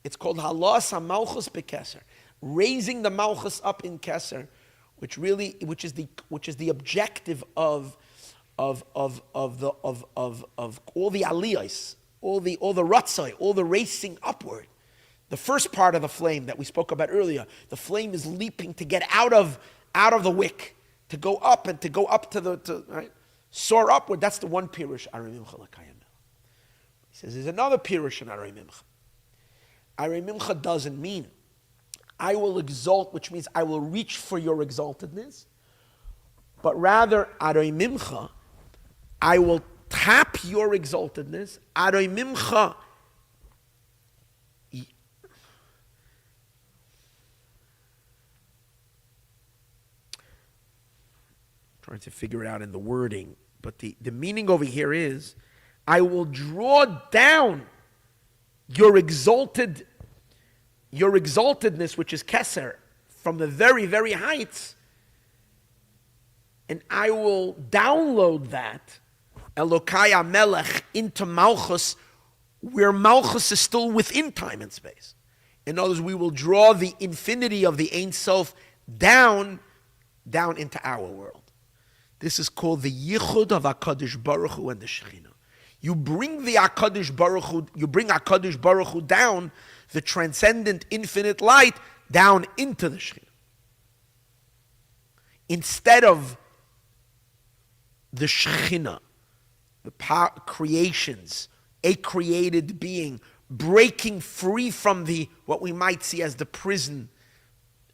Speaker 1: It's called Halas HaMalchus BeKeser, raising the Malchus up in Keser, which is the objective of all the aliyos, all the ratzai, all the racing upward. The first part of the flame that we spoke about earlier, the flame is leaping to get out of the wick, to go up and to go up to right, soar upward. That's the one pirush. Arei Mimcha l'kayim. He says there's another pirush in Arei Mimcha. Arei Mimcha doesn't mean I will exalt, which means I will reach for your exaltedness, but rather Arei Mimcha, I will tap your exaltedness. Arei Mimcha, trying to figure it out in the wording, but the meaning over here is, I will draw down your exaltedness, which is Keser, from the very, very heights, and I will download that, Elokai HaMelech, into Malchus, where Malchus is still within time and space. In other words, we will draw the infinity of the Ein Sof down into our world. This is called the Yichud of HaKadosh Baruch Hu and the Shekhinah. You bring the HaKadosh Baruch Hu, you bring HaKadosh Baruch Hu down, the transcendent infinite light, down into the Shekhinah. Instead of the Shekhinah, the creations, a created being, breaking free from what we might see as the prison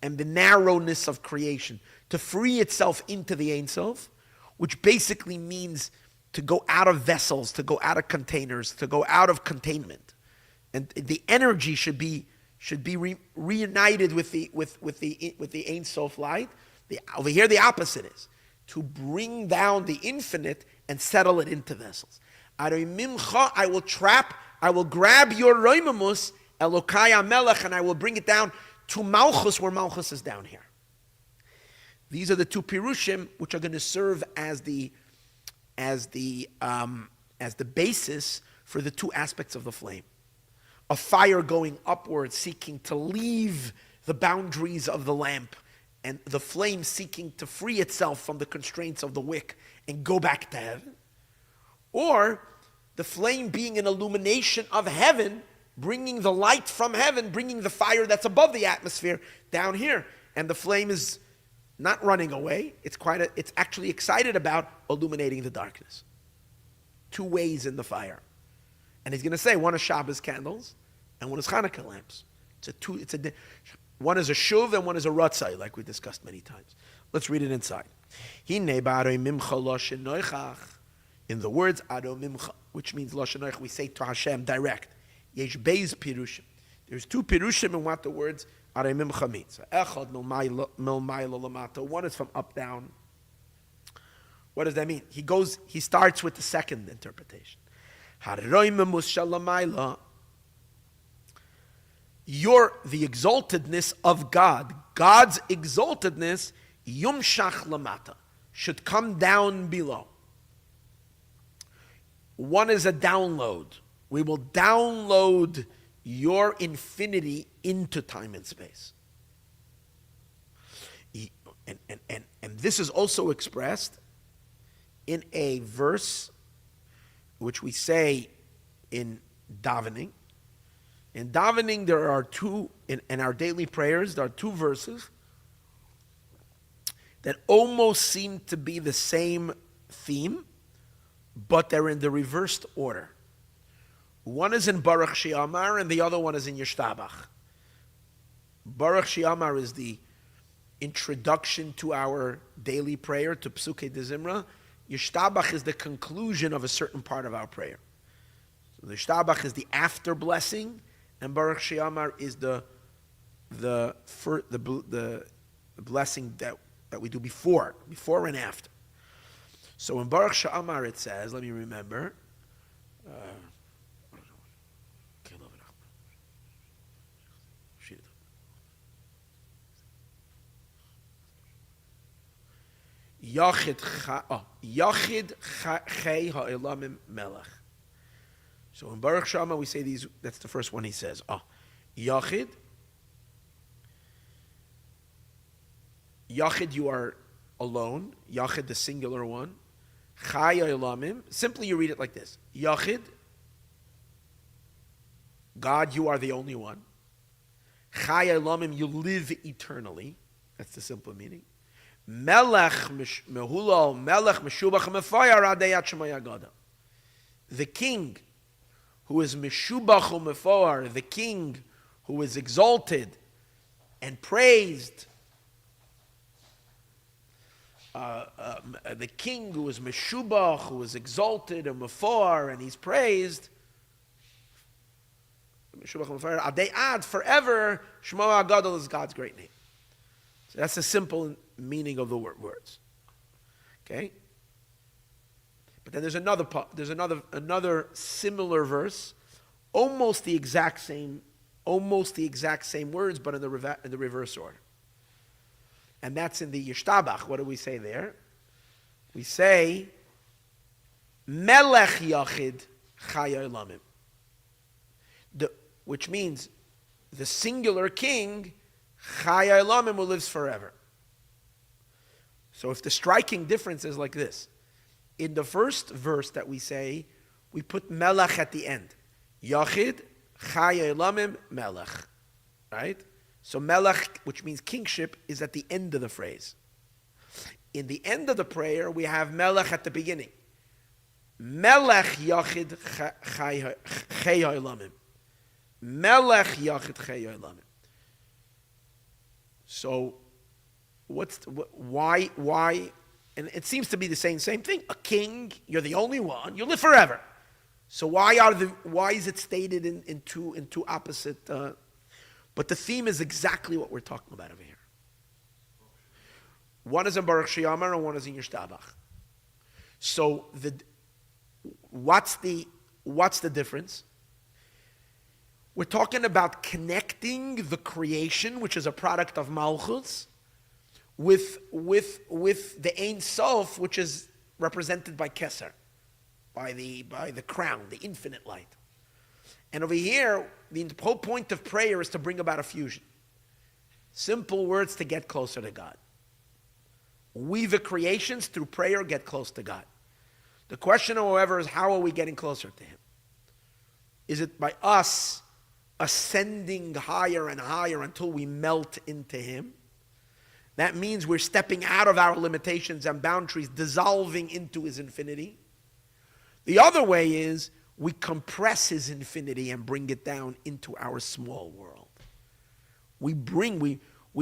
Speaker 1: and the narrowness of creation, to free itself into the Ein Sof, which basically means to go out of vessels, to go out of containers, to go out of containment, and the energy should be reunited with the Ein Sof light. Over here, the opposite is to bring down the infinite and settle it into vessels. Arei Mimcha, I will grab your Roimamus, Elokai HaMelech, and I will bring it down to Malchus, where Malchus is down here. These are the two pirushim which are going to serve as the basis for the two aspects of the flame. A fire going upward, seeking to leave the boundaries of the lamp, and the flame seeking to free itself from the constraints of the wick and go back to heaven. Or the flame being an illumination of heaven, bringing the light from heaven, bringing the fire that's above the atmosphere down here. And the flame is not running away. It's actually excited about illuminating the darkness. Two ways in the fire. And he's going to say one is Shabbos candles and one is Chanukah lamps. One is a shuv and one is a ratzai, like we discussed many times. Let's read it inside. In the words Ado Mimcha, which means Lashon Noich, we say to Hashem direct. Yesh beis pirushim. There's two pirushim in what the words Arei Mimcha means. Echad mil mayla lamata. One is from up down. What does that mean? He starts with the second interpretation. Haroi mimus shalamayla. The exaltedness of God. God's exaltedness, yumshach lamata, should come down below. One is a download. We will download your infinity into time and space. And this is also expressed in a verse which we say in davening. In davening, there are two, in our daily prayers, there are two verses that almost seem to be the same theme, but they're in the reversed order. One is in Baruch She'amar and the other one is in Yishtabach. Baruch She'amar is the introduction to our daily prayer, to Psukei de Zimra. Yishtabach is the conclusion of a certain part of our prayer. So the Yishtabach is the after blessing, and Baruch She'amar is the blessing that we do before and after. So in Baruch She'amar it says, let me remember, Yachid Chei Ha'elamim Melech. So in Baruch She'amar we say these, that's the first one he says. Yachid, you are alone. Yachid, the singular one. Chai Ha'elamim, simply you read it like this. Yachid, God, you are the only one. Chai Ha'elamim, you live eternally. That's the simple meaning. Melech mehulal melech meshubach mefayar adayat shemayagada. The king who is meshubach mefayar, the king who is exalted and praised, the king who is meshubach, who is exalted and mefayar, and he's praised. Meshubach mefayar adayat, forever. Shema Gadol is God's great name. So that's the simple meaning of the words. Okay? But then there's another similar verse, almost the exact same words, but in the reverse order. And that's in the Yishtabach. What do we say there? We say Melech Yachid Chai Olamim, which means the singular king Chai Olamim, who lives forever. So if the striking difference is like this, in the first verse that we say, we put Melech at the end. Yachid, Chai Olamim, Melech. Right? So Melech, which means kingship, is at the end of the phrase. In the end of the prayer, we have Melech at the beginning. Melech Yachid Chai Olamim. Melech Yachid Chai Olamim. So, why? And it seems to be the same thing. A king, you're the only one. You live forever. So why is it stated in two opposite? But the theme is exactly what we're talking about over here. One is in Baruch She'amar and one is in Yishtabach. So what's the difference? We're talking about connecting the creation, which is a product of Malchus, with the Ein Sof, which is represented by Keser, by the crown, the infinite light. And over here, the whole point of prayer is to bring about a fusion. Simple words to get closer to God. We, the creations, through prayer, get close to God. The question, however, is how are we getting closer to Him? Is it by us ascending higher and higher until we melt into Him? That means we're stepping out of our limitations and boundaries, dissolving into His infinity. The other way is we compress His infinity and bring it down into our small world. We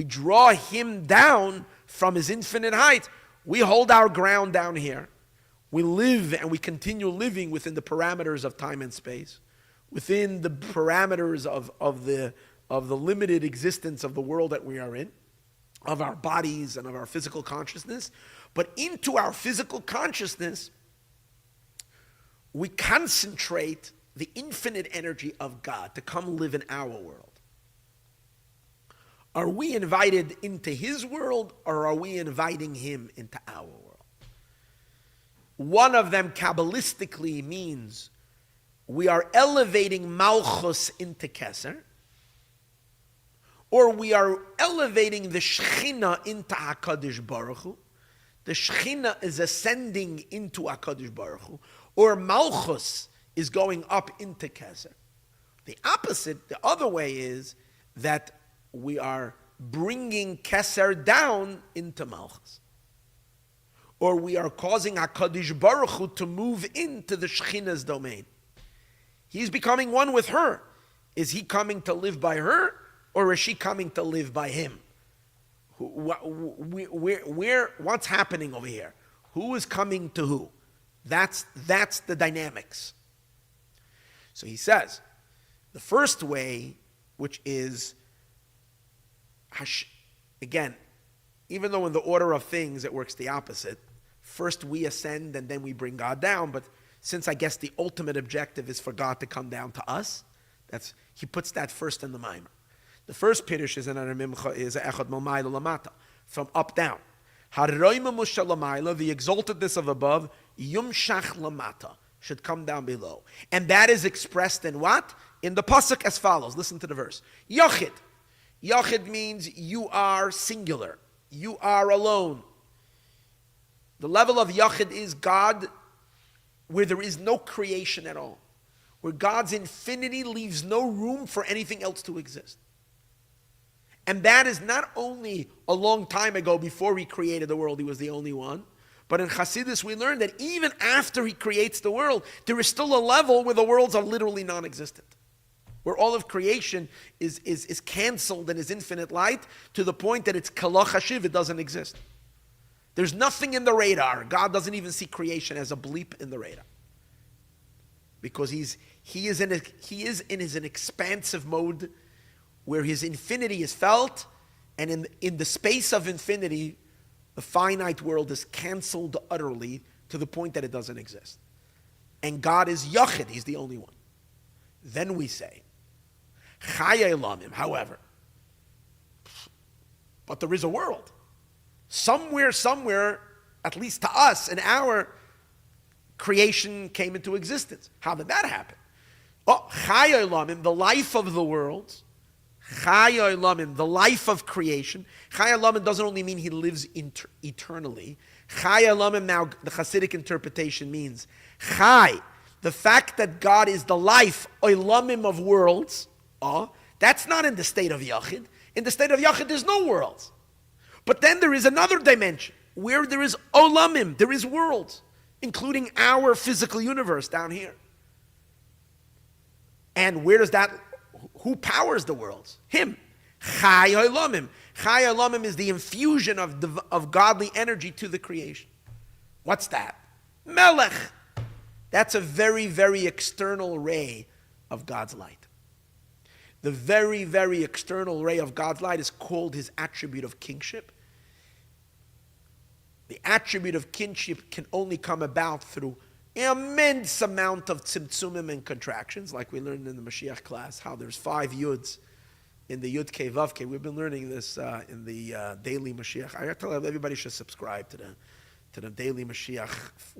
Speaker 1: draw Him down from His infinite height. We hold our ground down here. We live and we continue living within the parameters of time and space, within the parameters of the limited existence of the world that we are in, of our bodies and of our physical consciousness. But into our physical consciousness, we concentrate the infinite energy of God to come live in our world. Are we invited into His world, or are we inviting Him into our world? One of them Kabbalistically means we are elevating Malchus into Keser, or we are elevating the Shechina into HaKadosh Baruch Hu. The Shechina is ascending into HaKadosh Baruch Hu, or Malchus is going up into Keser. The opposite, the other way is that we are bringing Keser down into Malchus. Or we are causing HaKadosh Baruch Hu to move into the Shechina's domain. He's becoming one with her. Is He coming to live by her, or is she coming to live by him? What's happening over here? Who is coming to who? That's the dynamics. So he says, the first way, which is, again, even though in the order of things it works the opposite, first we ascend and then we bring God down, but since I guess the ultimate objective is for God to come down to us, he puts that first in the mimer. The first pirush is echad malmayla lamata, from up down. Haroima mushalayla, the exaltedness of above, yumshach lamata, should come down below. And that is expressed in what? In the Pasuk as follows. Listen to the verse. Yachid. Yachid means you are singular. You are alone. The level of Yachid is God where there is no creation at all. Where God's infinity leaves no room for anything else to exist. And that is not only a long time ago before he created the world, he was the only one. But in Hasidus we learn that even after he creates the world, there is still a level where the worlds are literally non-existent. Where all of creation is canceled in his infinite light to the point that it's kalach hashiv, it doesn't exist. There's nothing in the radar. God doesn't even see creation as a bleep in the radar. Because he is in an expansive mode where his infinity is felt, and in the space of infinity, the finite world is canceled utterly to the point that it doesn't exist. And God is Yachid, he's the only one. Then we say, Chaya Elamim, however, but there is a world. Somewhere, at least to us, in our creation came into existence. How did that happen? Oh, Chaya Elamim, the life of the world, Chaya Elamim, the life of creation. Chaya Elamim doesn't only mean he lives eternally. Chaya Elamim, now the Hasidic interpretation means Chai, the fact that God is the life, Elamim of worlds. That's not in the state of Yachid. In the state of Yachid, there's no worlds. But then there is another dimension where there is Olamim, there is worlds, including our physical universe down here. And where does that? Who powers the worlds? Him. Chai Olamim. Chai Olamim is the infusion of godly energy to the creation. What's that? Melech. That's a very, very external ray of God's light. The very, very external ray of God's light is called his attribute of kingship. The attribute of kinship can only come about through an immense amount of tzimtzumim and contractions, like we learned in the Mashiach class, how there's 5 yuds in the Yud Kei Vav Kei. We've been learning this in the daily Mashiach. I tell everybody should subscribe to the daily Mashiach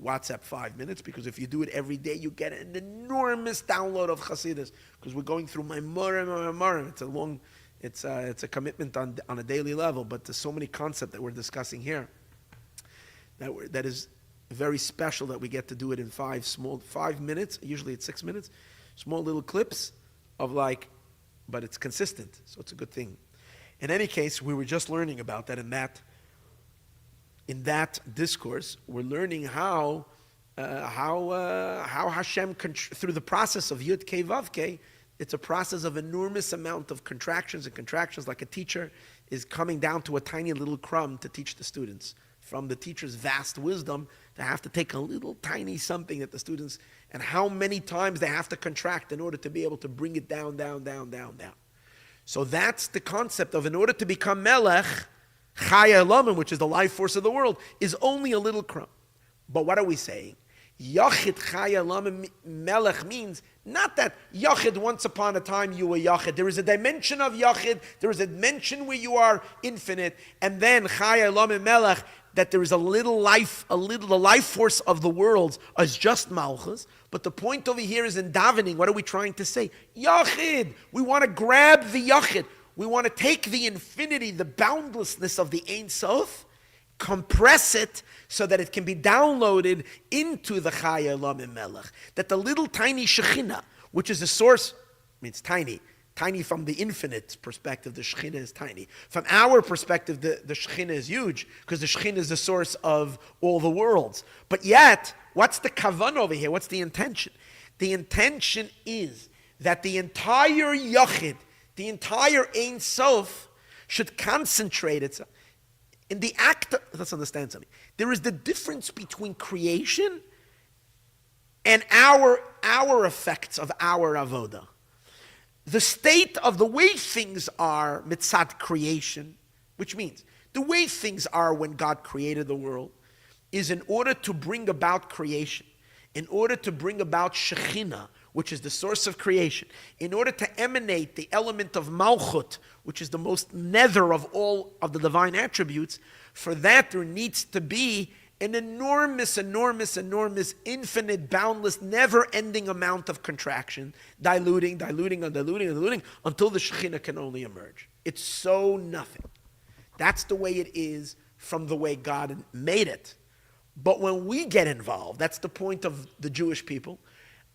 Speaker 1: WhatsApp 5 minutes, because if you do it every day, you get an enormous download of Chassidus, because we're going through Maimarim. It's a commitment on a daily level, but there's so many concepts that we're discussing here that is very special that we get to do it in 5 minutes. Usually it's 6 minutes, small little clips of but it's consistent, so it's a good thing. In any case, we were just learning about that in that discourse. We're learning how Hashem, through the process of Yud Kei Vav Kei, it's a process of enormous amount of contractions, like a teacher is coming down to a tiny little crumb to teach the students. From the teacher's vast wisdom, they have to take a little tiny something that the students, and how many times they have to contract in order to be able to bring it down. So that's the concept of, in order to become Melech, Chaya Elamim, which is the life force of the world, is only a little crumb. But what are we saying? Yachid Chaya Elamim Melech means not that Yachid, once upon a time you were Yachid. There is a dimension of Yachid, there is a dimension where you are infinite, and then Chaya Elamim Melech, that there is the life force of the worlds is just Malchus. But the point over here is in davening, what are we trying to say? Yachid. We want to grab the Yachid. We want to take the infinity, the boundlessness of the Ein Sof, compress it so that it can be downloaded into the Chaya Elamim Melech. That the little tiny Shekhinah, which is a source, it's tiny from the infinite perspective, the Shekhinah is tiny. From our perspective, the Shekhinah is huge, because the Shekhinah is the source of all the worlds. But yet, what's the kavan over here? What's the intention? The intention is that the entire Yachid The entire Ein Sof should concentrate itself in the act. Let's understand something. There is the difference between creation and our effects of our avoda. The state of the way things are mitzad creation, which means the way things are when God created the world, is in order to bring about creation, in order to bring about Shekhinah, which is the source of creation, in order to emanate the element of Malchut, which is the most nether of all of the divine attributes. For that there needs to be an enormous, infinite, boundless, never-ending amount of contraction, diluting, until the Shekhinah can only emerge. It's so nothing. That's the way it is from the way God made it. But when we get involved, that's the point of the Jewish people,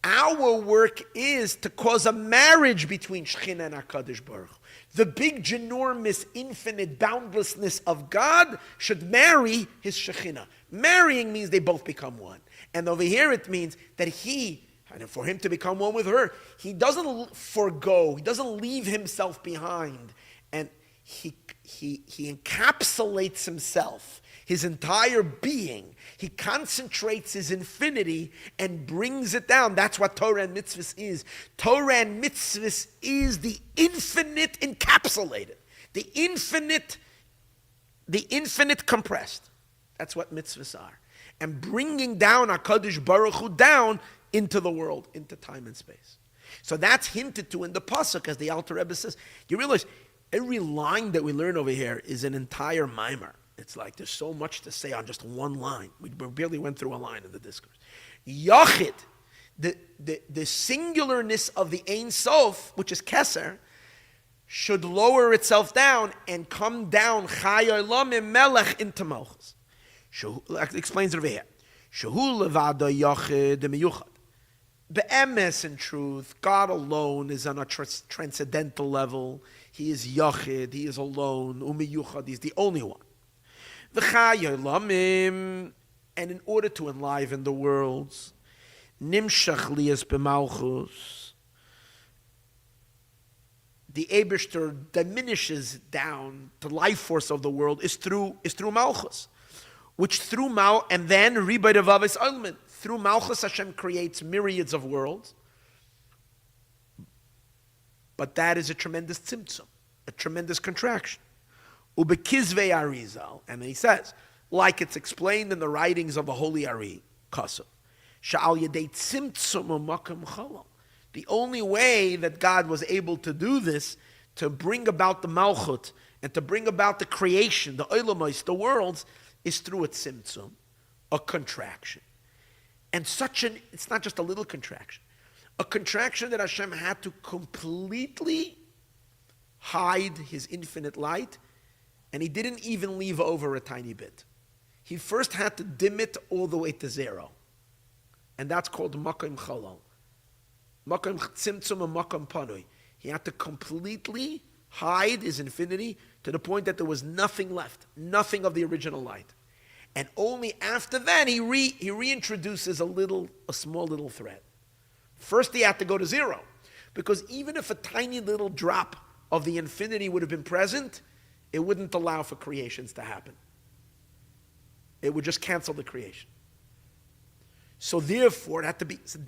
Speaker 1: our work is to cause a marriage between Shekhinah and HaKadosh Baruch Hu. The big, ginormous, infinite boundlessness of God should marry his Shekhinah. Marrying means they both become one. And over here it means that and for him to become one with her, he doesn't forego, he doesn't leave himself behind. And he encapsulates himself, his entire being. He concentrates his infinity and brings it down. That's what Torah and mitzvahs is. Torah and mitzvahs is the infinite encapsulated, the infinite compressed. That's what mitzvahs are. And bringing down HaKadosh Baruch Hu down into the world, into time and space. So that's hinted to in the Pasuk, as the Alter Rebbe says. You realize every line that we learn over here is an entire mimer. It's like there's so much to say on just one line. We barely went through a line in the discourse. Yachid, the singularness of the Ein Sof, which is Keser, should lower itself down and come down Chai Olamim Melech into Malchus. Explains it over here. Shehu levado Yachid miyuchad. Be'emes, in truth, God alone is on a transcendental level. He is Yachid, he is alone. Umiyuchad, he's the only one. And in order to enliven the worlds, nimshach lias b'malchus, the Eibishter diminishes down the life force of the world is through malchus, which through and then ribay devavis element, through malchus Hashem creates myriads of worlds, but that is a tremendous tzimtzum, a tremendous contraction. Ubekizvei Arizal, and he says, like it's explained in the writings of the Holy Ari, Pasuk, Sha'al Yedei Tzimtzum U'Makam Chalal. The only way that God was able to do this, to bring about the Malchut, and to bring about the creation, the Olamos, the worlds, is through a tzimtzum, a contraction. And it's not just a little contraction, a contraction that Hashem had to completely hide his infinite light. And he didn't even leave over a tiny bit. He first had to dim it all the way to zero. And that's called Makom Chalal. Makom Tzimtzum and Makom Panui. He had to completely hide his infinity to the point that there was nothing left, nothing of the original light. And only after that he reintroduces a small little thread. First he had to go to zero. Because even if a tiny little drop of the infinity would have been present, it wouldn't allow for creations to happen. It would just cancel the creation. So therefore, it had to be. So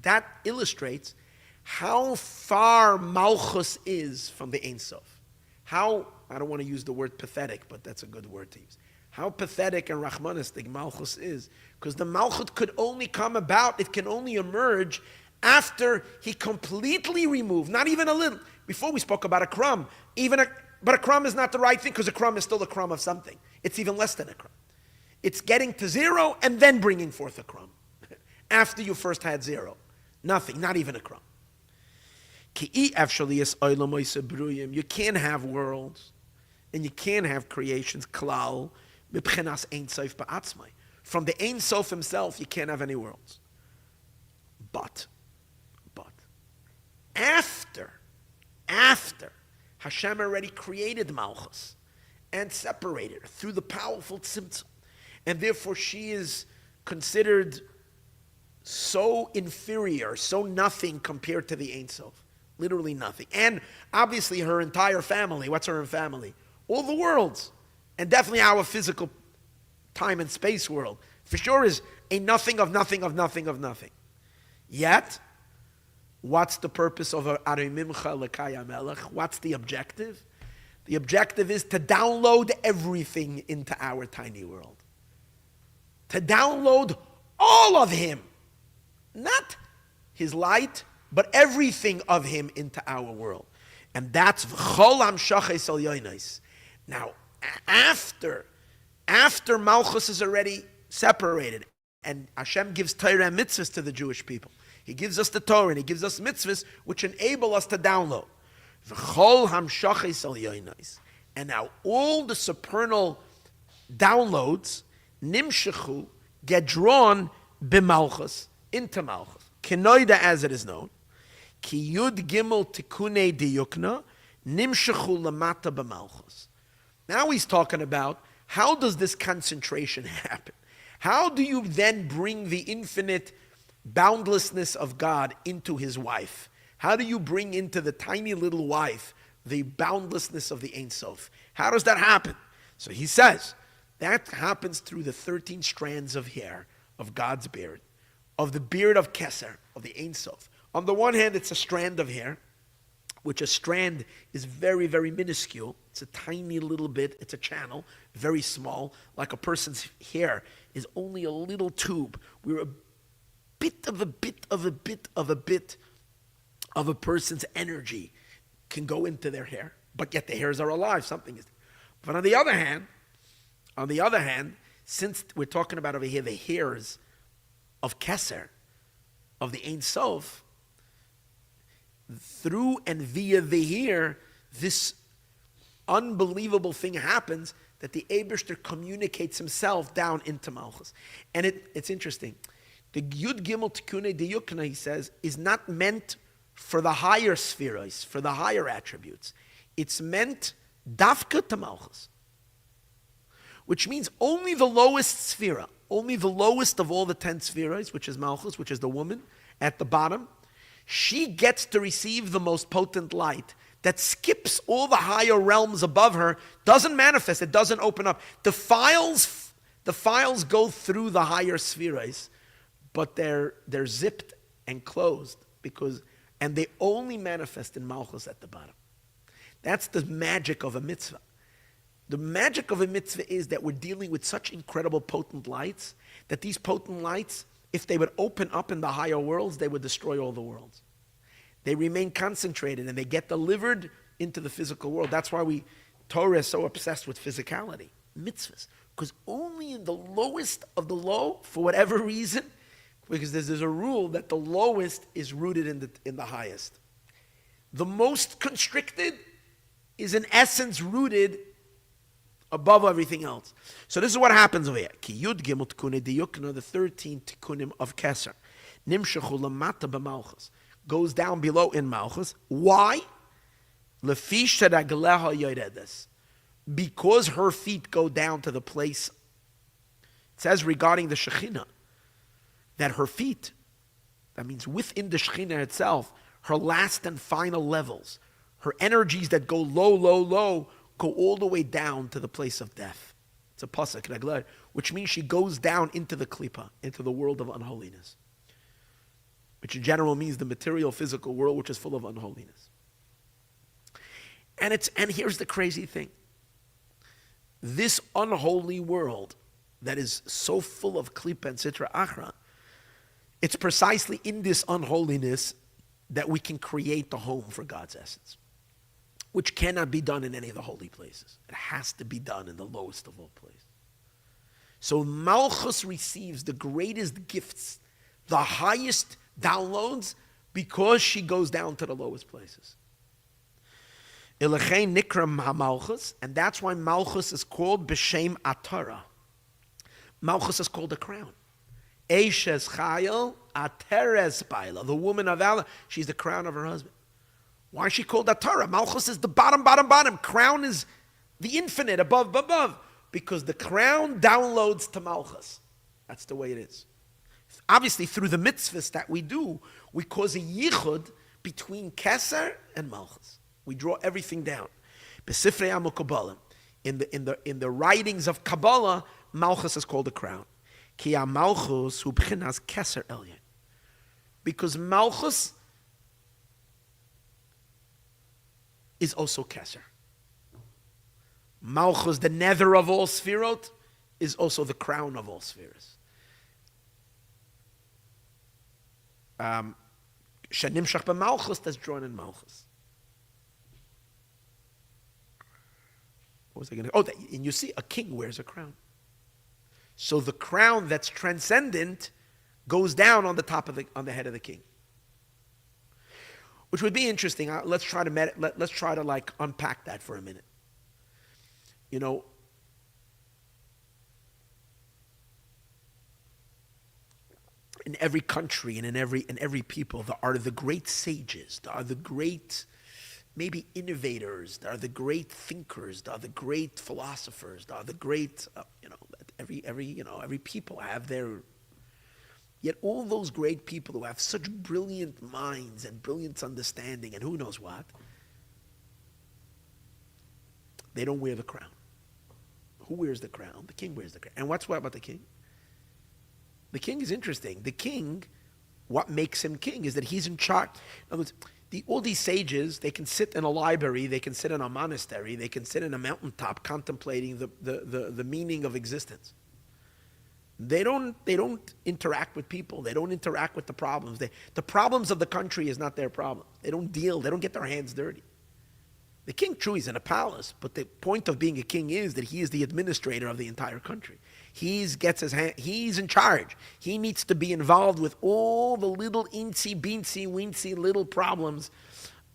Speaker 1: that illustrates how far Malchus is from the Ein Sof. How, I don't want to use the word pathetic, but that's a good word to use. How pathetic and Rahmanistic Malchus is, because the Malchut could only come about, it can only emerge after he completely removed, not even a little. Before we spoke about a crumb, but a crumb is not the right thing, because a crumb is still a crumb of something. It's even less than a crumb. It's getting to zero and then bringing forth a crumb. After you first had zero. Nothing, not even a crumb. You can't have worlds and you can't have creations, klal, from the Ein Sof himself, you can't have any worlds. But, after Hashem already created Malchus and separated her through the powerful tzimtzum, and therefore she is considered so inferior, so nothing compared to the Ein Sof. Literally nothing. And obviously her entire family. What's her family? All the worlds. And definitely our physical time and space world. For sure is a nothing of nothing of nothing of nothing. Yet, what's the purpose of Arimimcha Lekaya Melech? What's the objective? The objective is to download everything into our tiny world. To download all of him. Not his light, but everything of him into our world. And that's V'chol Hamshachos Al Yonos. Now, after Malchus is already separated, and Hashem gives Torah and mitzvahs to the Jewish people. He gives us the Torah and he gives us mitzvahs which enable us to download. V'chol Hamshachos Al Yonos. And now all the supernal downloads, Nimshechu, get drawn b'Malchus, into Malchus. Kenoida, as it is known. Ki Yud Gimel Tikunei Diyukna, Nimshechu Lamata b'Malchus. Now he's talking about how does this concentration happen? How do you then bring the infinite boundlessness of God into his wife? How do you bring into the tiny little wife the boundlessness of the Ein Sof? How does that happen? So he says, that happens through the 13 strands of hair of God's beard, of the beard of Keser, of the Ein Sof. On the one hand, it's a strand of hair, which a strand is very, very minuscule. It's a tiny little bit. It's a channel, very small, like a person's hair is only a little tube. We're a bit of a bit of a bit of a bit of a person's energy can go into their hair, but yet the hairs are alive. Something is. But on the other hand, since we're talking about over here the hairs of Keser, of the Ein Sof, through and via the hair, this unbelievable thing happens that the Eibishter communicates himself down into Malchus. And it's interesting. The Yud Gimel Tikunei Diyukna, he says, is not meant for the higher spheres, for the higher attributes. It's meant dafka to Malchus. Which means only the lowest sphera, only the lowest of all the 10 spheres, which is Malchus, which is the woman at the bottom, she gets to receive the most potent light that skips all the higher realms above her, doesn't manifest, it doesn't open up. The files go through the higher spheres, but they're zipped and closed and they only manifest in Malchus at the bottom. That's the magic of a mitzvah. The magic of a mitzvah is that we're dealing with such incredible potent lights that these potent lights, if they would open up in the higher worlds, they would destroy all the worlds. They remain concentrated and they get delivered into the physical world. That's why Torah is so obsessed with physicality, mitzvahs. Because only in the lowest of the low, for whatever reason, because there's a rule that the lowest is rooted in the highest. The most constricted is in essence rooted above everything else. So this is what happens over here. Ki Yud Gimel Tikunei Diyukna, the 13 Tikunim of Keser. Nimshechu Lamata b'Malchus. Goes down below in Malchus. Why? Lefi Shadagleha Yoredes. Because her feet go down to the place. It says regarding the Shekhinah, that her feet, that means within the Shekhinah itself, her last and final levels, her energies that go low, low, low, go all the way down to the place of death. It's a pasuk, which means she goes down into the klipa, into the world of unholiness, which in general means the material, physical world, which is full of unholiness. And here's the crazy thing. This unholy world that is so full of klipa and sitra achra, it's precisely in this unholiness that we can create the home for God's essence, which cannot be done in any of the holy places. It has to be done in the lowest of all places. So Malchus receives the greatest gifts, the highest downloads, because she goes down to the lowest places. Ilachein Nikram HaMalchus, and that's why Malchus is called B'Shem Atara. Malchus is called a crown. Eishes Chayil Ateres Baila, the woman of Allah, she's the crown of her husband. Why is she called Atara? Malchus is the bottom. Crown is the infinite, above. Because the crown downloads to Malchus. That's the way it is. Obviously, through the mitzvahs that we do, we cause a yichud between Keser and Malchus. We draw everything down. Besifrei HaMukabalim. In the writings of Kabbalah, Malchus is called a crown. Ki Malchus hu b'chinas Keser Elyon. Because Malchus is also Keser. Malchus, the nether of all Sfirot, is also the crown of all spheres. Shenimshach b'Malchus, that's drawn in Malchus. What was I going to? Oh, and you see, a king wears a crown. So the crown that's transcendent goes down on the top of on the head of the king, which would be interesting. Let's try to like unpack that for a minute. You know, in every country and in every people, there are the great sages, there are the great maybe innovators, there are the great thinkers, there are the great philosophers, there are the great every people have their. Yet all those great people who have such brilliant minds and brilliant understanding and who knows what, they don't wear the crown. Who wears the crown? The king wears the crown. And what's what about the king? The king is interesting. The king, what makes him king is that he's in charge. In other words, all these sages, they can sit in a library, they can sit in a monastery, they can sit in a mountaintop contemplating the meaning of existence. They don't interact with people. They don't interact with the problems. The problems of the country is not their problem. They don't get their hands dirty. The king, true, he's in a palace, but the point of being a king is that he is the administrator of the entire country. He's in charge. He needs to be involved with all the little incy-beansy-weensy little problems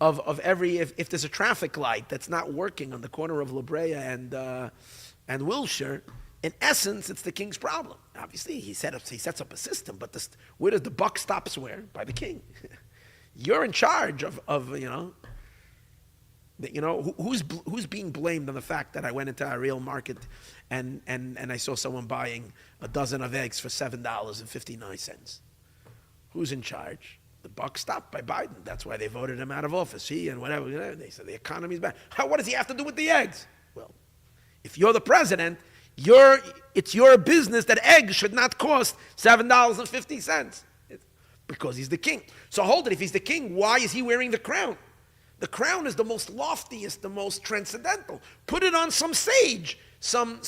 Speaker 1: of every, if there's a traffic light that's not working on the corner of La Brea and Wilshire, in essence, it's the king's problem. Obviously, he sets up a system, but where does the buck stop where? By the king. You're in charge of who's being blamed on the fact that I went into a real market and I saw someone buying a dozen of eggs for $7.59. Who's in charge? The buck stopped by Biden. That's why they voted him out of office. He and whatever. They said the economy's bad. What does he have to do with the eggs? Well, if you're the president, it's your business that eggs should not cost $7.50. Because he's the king. So hold it. If he's the king, why is he wearing the crown? The crown is the most loftiest, the most transcendental. Put it on some sage, some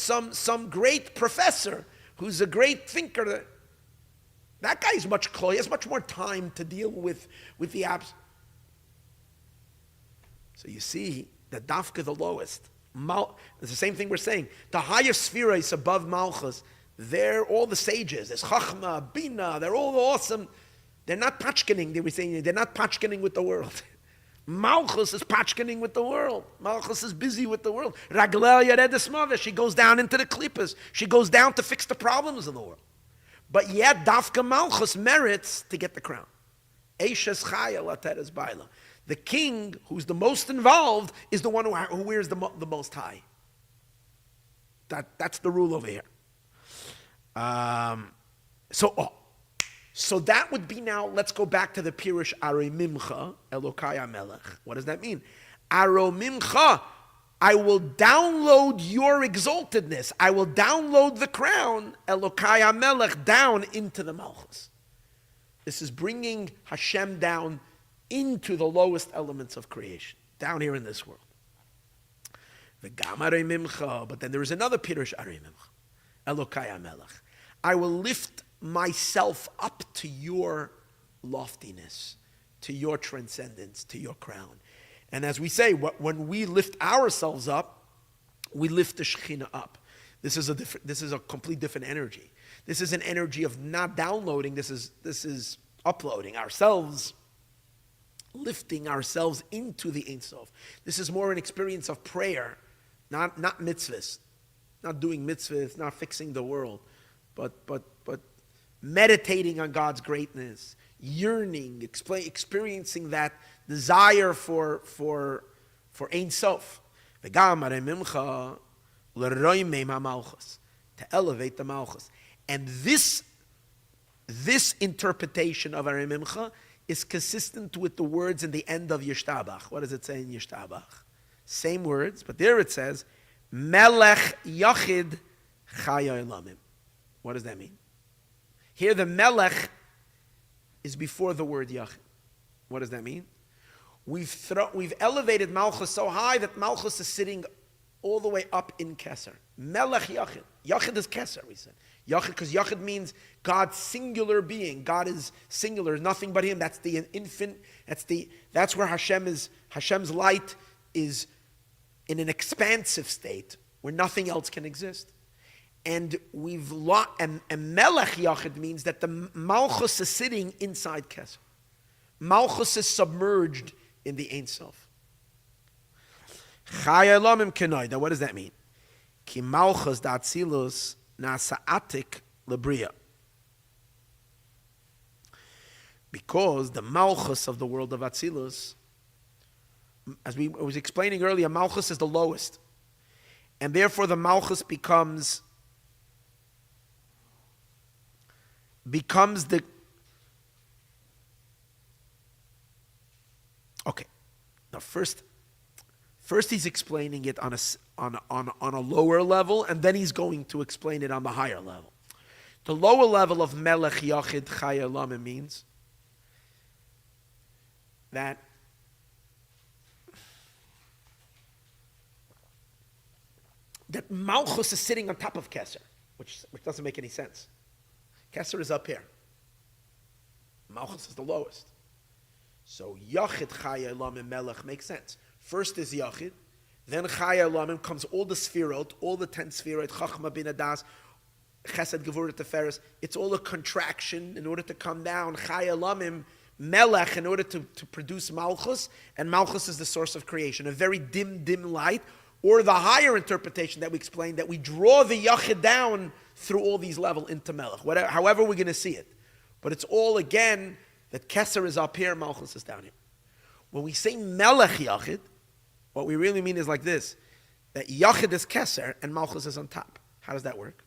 Speaker 1: great professor who's a great thinker. That guy is he has much more time to deal with the abs. So you see that Dafka, the lowest, it's the same thing we're saying. The highest sphere is above Malchus. They're all the sages. There's Chachma, Bina. They're all awesome. They're not pachkening. They were saying they're not pachkening with the world. Malchus is pachkening with the world. Malchus is busy with the world. Raglel Yaredes Mother. She goes down into the klippas. She goes down to fix the problems of the world. But yet, Dafka Malchus merits to get the crown. Eishes Chaya Lateres Baila. The king, who's the most involved, is the one who wears the most high. That's the rule over here. So that would be now, let's go back to the Pirush Arei Mimcha, Elokai HaMelech. What does that mean? Aro Mimcha, I will download your exaltedness. I will download the crown, Elokai HaMelech, down into the Malchus. This is bringing Hashem down into the lowest elements of creation, down here in this world. V'gam Arei Mimcha, but then there is another Pirush Arei Mimcha, Elokai HaMelech. I will lift myself up to your loftiness, to your transcendence, to your crown. And as we say, when we lift ourselves up, we lift the Shekhinah up. This is a complete different energy. This is an energy of not downloading. This is uploading ourselves, lifting ourselves into the Ein Sof. This is more an experience of prayer, not mitzvahs, not doing mitzvahs, not fixing the world, but meditating on God's greatness, yearning, experiencing that desire for Ein Sof. V'gam Arei Mimcha l'roimei ha'malchus, to elevate the Malchus. And this interpretation of Arei Mimcha is consistent with the words in the end of Yishtabach. What does it say in Yishtabach? Same words, but there it says, Melech Yachid Chaya Olamim. What does that mean? Here the Melech is before the word Yachid. What does that mean? We've elevated Malchus so high that Malchus is sitting all the way up in Keser. Melech Yachid. Yachid is Keser, we said. Yachid, because Yachid means God's singular being. God is singular, nothing but Him. That's the infant. That's where Hashem's light is in an expansive state where nothing else can exist. And and Melech Yachid means that the Malchus is sitting inside Keser. Malchus is submerged in the Ein Sof. Chaya Elamim Kenoi. Now what does that mean? Ki Malchus da Atzilus nasa atik lebriya. Because the Malchus of the world of Atzilus, as I was explaining earlier, Malchus is the lowest. And therefore the Malchus becomes the... Okay. Now first he's explaining it on a lower level, and then he's going to explain it on the higher level. The lower level of Melech Yachid Chaya Olamim means that Malchus is sitting on top of Keser, which doesn't make any sense. Keser is up here. Malchus is the lowest. So Yachid Chaya Olamim Melech makes sense. First is Yachid, then Chaya Olamim comes all the Sfirot, all the 10 Sfirot, Chachma Bin Adas, Chesed Gevurah Teferes. It's all a contraction in order to come down. Chaya Olamim Melech in order to produce Malchus, and Malchus is the source of creation, a very dim light, or the higher interpretation that we explained, that we draw the Yachid down through all these levels into Melech, however we're going to see it. But it's all, again, that Keser is up here, Malchus is down here. When we say Melech Yachid, what we really mean is like this, that Yachid is Keser and Malchus is on top. How does that work?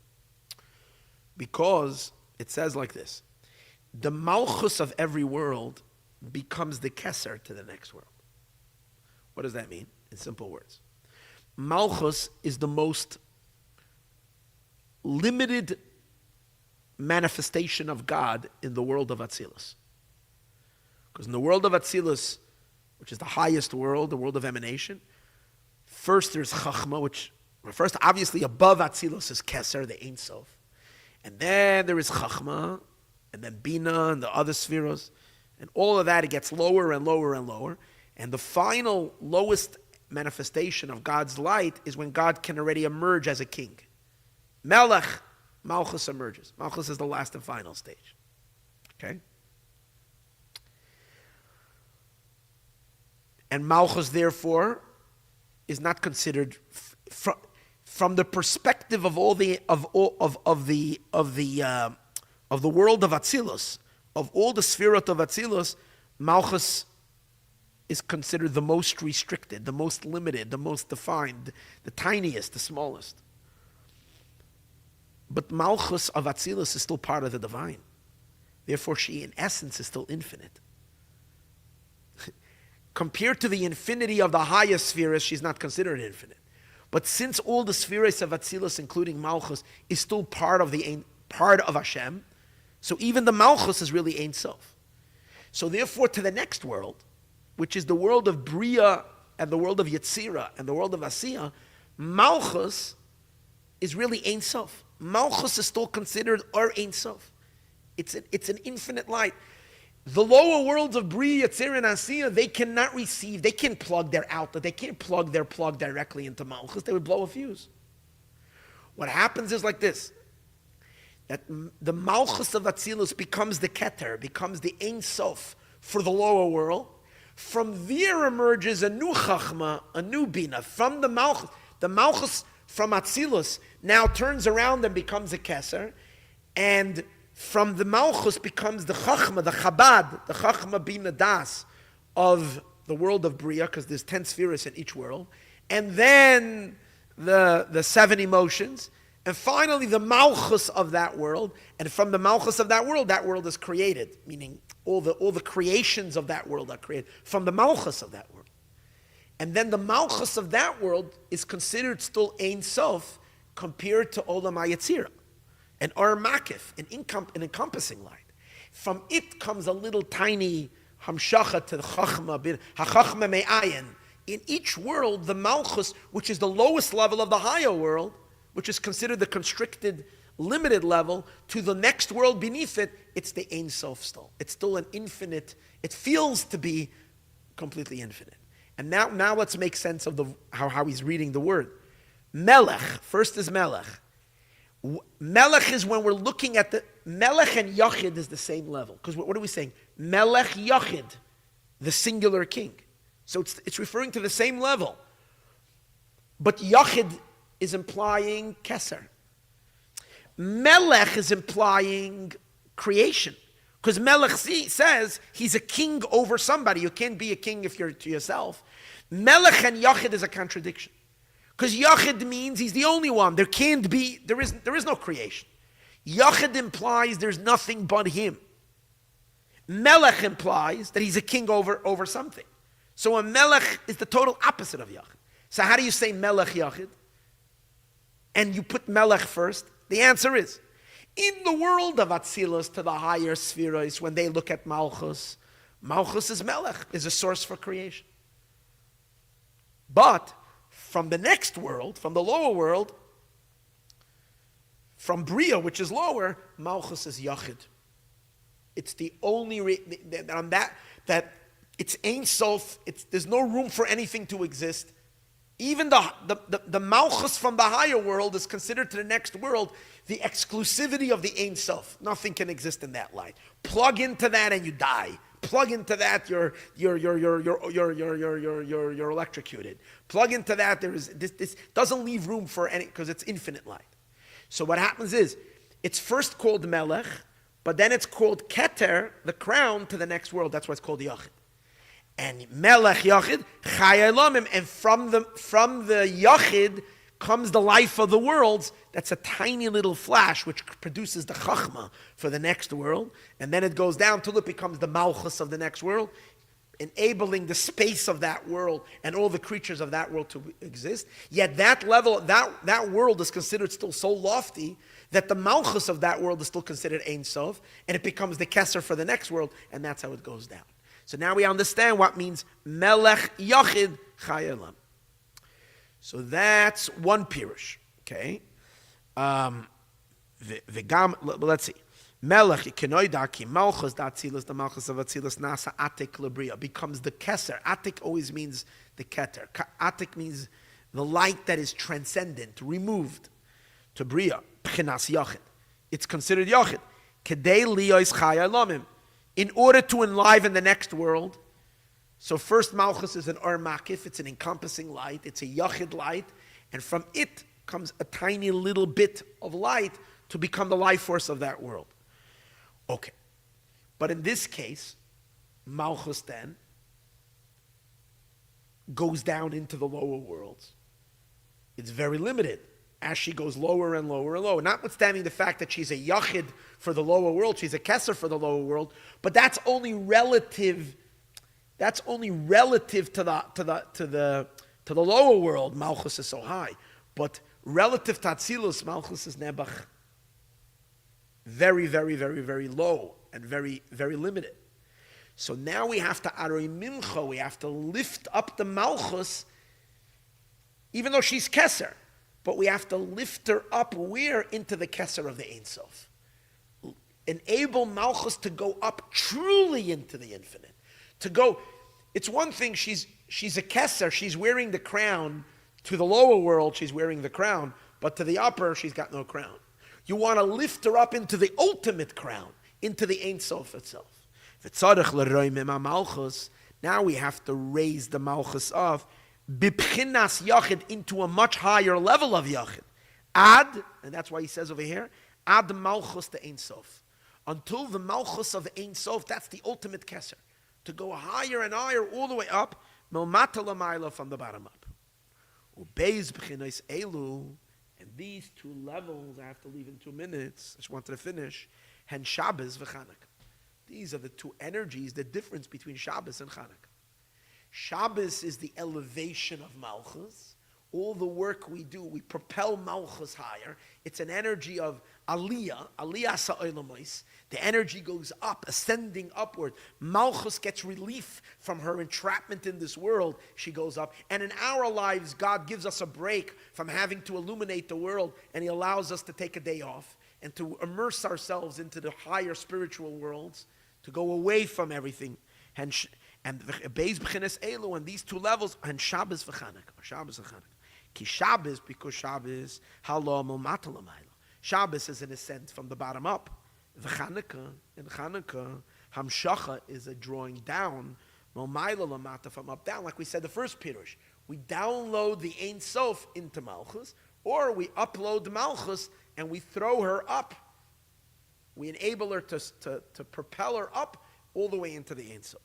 Speaker 1: Because it says like this, the Malchus of every world becomes the Keser to the next world. What does that mean? In simple words. Malchus is the most limited manifestation of God in the world of Atzilus. Because in the world of Atzilus, which is the highest world, the world of emanation, first there's Chachma, first obviously above Atzilus is Keser, the Ein Sof. And then there is Chachma, and then Bina, and the other Spheros. And all of that, it gets lower and lower and lower. And the final lowest manifestation of God's light is when God can already emerge as a king. Melech, Malchus emerges. Malchus is the last and final stage. Okay? And Malchus, therefore, is not considered from the perspective of all the world of Atzilus, of all the Sfirot of Atzilus. Malchus is considered the most restricted, the most limited, the most defined, the tiniest, the smallest. But Malchus of Atzilus is still part of the divine. Therefore, she, in essence, is still infinite. Compared to the infinity of the highest spheres, she's not considered infinite. But since all the spheres of Atzilus, including Malchus, is still part of Hashem, so even the Malchus is really Ein Sof. So therefore, to the next world, which is the world of Bria and the world of Yetzirah and the world of Asiyah, Malchus is really Ein Sof. Malchus is still considered our Ein Sof. It's an infinite light. The lower worlds of Bria, Yetzirah, and Asiyah, they cannot receive, they can't plug their outlet, they can't plug their plug directly into Malchus, they would blow a fuse. What happens is like this, that the Malchus of Atzilus becomes the Keter, becomes the Ein Sof for the lower world. From there emerges a new Chachma, a new Bina. From the Malchus from Atzilus now turns around and becomes a Keser, and from the Malchus becomes the Chachma, the Chabad, the Chachma Bina Das of the world of Bria, because there's 10 spheres in each world, and then the 7 emotions, And finally, the malchus of that world, and from the malchus of that world is created, meaning all the creations of that world are created from the malchus of that world. And then the malchus of that world is considered still Ein Sof compared to Olam HaYetzirah, an Or Makif, an encompassing light. From it comes a little tiny hamshacha to the Chachma, HaChachma Me'ayin. In each world, the malchus, which is the lowest level of the higher world, which is considered the constricted, limited level, to the next world beneath it, it's the Ein Sof still. It's still an infinite, it feels to be completely infinite. And now let's make sense of how he's reading the word. Melech, first is Melech. Melech is when we're looking at the, Melech and Yachid is the same level. Because what are we saying? Melech Yachid, the singular king. So it's referring to the same level. But Yachid is implying Keser. Melech is implying creation. Because Melech says he's a king over somebody. You can't be a king if you're to yourself. Melech and Yachid is a contradiction. Because Yachid means he's the only one. There is no creation. Yachid implies there's nothing but him. Melech implies that he's a king over something. So a Melech is the total opposite of Yachid. So how do you say Melech Yachid? And you put Melech first? The answer is, in the world of Atzilus, to the higher spheres, when they look at Malchus, Malchus is Melech, is a source for creation. But from the next world, from the lower world, from Bria, which is lower, Malchus is Yachid. It's the only that it's Ein Sof. There's no room for anything to exist. Even the Malchus from the higher world is considered to the next world the exclusivity of the Ein Sof. Nothing can exist in that light. Plug into that and you die. Plug into that, you're electrocuted. Plug into that, this doesn't leave room for any, because it's infinite light. So what happens is, it's first called Melech, but then it's called Keter, the crown, to the next world. That's why it's called Yachid. And Melech Yachid, Chai Elamim, and from the Yachid comes the life of the worlds. That's a tiny little flash which produces the Chachma for the next world. And then it goes down till it becomes the Malchus of the next world, enabling the space of that world and all the creatures of that world to exist. Yet that level, that world is considered still so lofty that the Malchus of that world is still considered Ein Sof, and it becomes the Keser for the next world, and that's how it goes down. So now we understand what means Melech Yachid Chai Elam. So that's one pirush, okay? Let's see. Melech Kenoidaki Malchus Datzilas, the Malchus of Atzilas Nasa Atik Lebria becomes the Keser. Atik always means the Keter. Atik means the light that is transcendent, removed to Bria. Pchinas Yachid. It's considered Yachid. Kedei Liyos Chai Elamim. In order to enliven the next world. So first Malchus is an Or Makif, it's an encompassing light, it's a Yachid light, and from it comes a tiny little bit of light to become the life force of that world. Okay. But in this case, Malchus then goes down into the lower worlds. It's very limited as she goes lower and lower and lower. Notwithstanding the fact that she's a Yachid for the lower world, she's a Keser for the lower world, but that's only relative. That's only relative to the lower world. Malchus is so high, but relative to Atzilus, Malchus is Nebuch. Very, very, very, very low and very, very limited. So now we have to Aroi Mincha. We have to lift up the Malchus, even though she's Keser, but we have to lift her up where into the Keser of the Ein Sof. Enable Malchus to go up truly into the infinite. To go, it's one thing, she's a Keser, she's wearing the crown. To the lower world, she's wearing the crown, but to the upper, she's got no crown. You want to lift her up into the ultimate crown, into the Ein Sof itself. Now we have to raise the Malchus of Bibchinas Yachid into a much higher level of Yachid. Ad, and that's why he says over here, Ad Malchus to Ein Sof. Until the Malchus of Ein Sof, that's the ultimate Keser. To go higher and higher, all the way up, Milmata Lamaila, from the bottom up. Ubeiz B'chinas Elu, and these two levels, I have to leave in 2 minutes. I just wanted to finish. Hen Shabbos v'Chanukah. These are the two energies, the difference between Shabbos and Chanukah. Shabbos is the elevation of Malchus. All the work we do, we propel Malchus higher. It's an energy of Aliyah Sa'olamais. The energy goes up, ascending upward. Malchus gets relief from her entrapment in this world. She goes up. And in our lives, God gives us a break from having to illuminate the world, and He allows us to take a day off and to immerse ourselves into the higher spiritual worlds, to go away from everything. And Beis B'chines Elu, and these two levels, and Shabbos v'Chanukah. Ki Shabbos, because Shabbos, halo mulmata l'mayla. Shabbos is an ascent from the bottom up. V'Chanukah, in Chanukah, Hamshacha is a drawing down, mulmayla l'mata, from up down. Like we said the first Pirush, we download the Ein Sof into Malchus, or we upload Malchus and we throw her up. We enable her to propel her up all the way into the Ein Sof.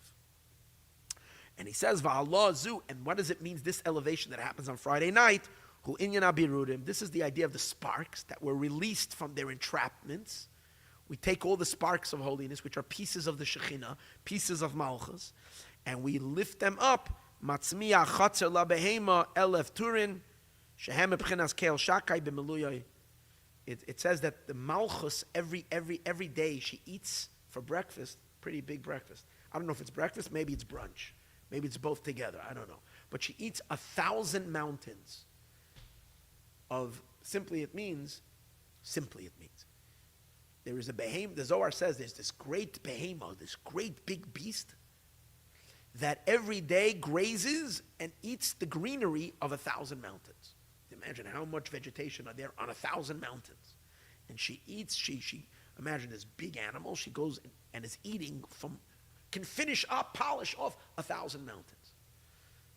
Speaker 1: And he says, Va'allah zu, and what does it mean, this elevation that happens on Friday night? Hu inyan abirudim. This is the idea of the sparks that were released from their entrapments. We take all the sparks of holiness, which are pieces of the Shekhinah, pieces of Malchus, and we lift them up. Matzmiya chatzer la behema elef turin, shehem b'chinas keil shakai b'meluyai. It says that the Malchus, every day, she eats for breakfast, pretty big breakfast. I don't know if it's breakfast, maybe it's brunch. Maybe it's both together, I don't know. But she eats 1,000 mountains of, simply it means, there is a behemoth, the Zohar says there's this great behemoth, this great big beast, that every day grazes and eats the greenery of 1,000 mountains. Imagine how much vegetation are there on 1,000 mountains. And she eats, she imagine this big animal, she goes and is eating from, can finish up, polish off 1,000 mountains.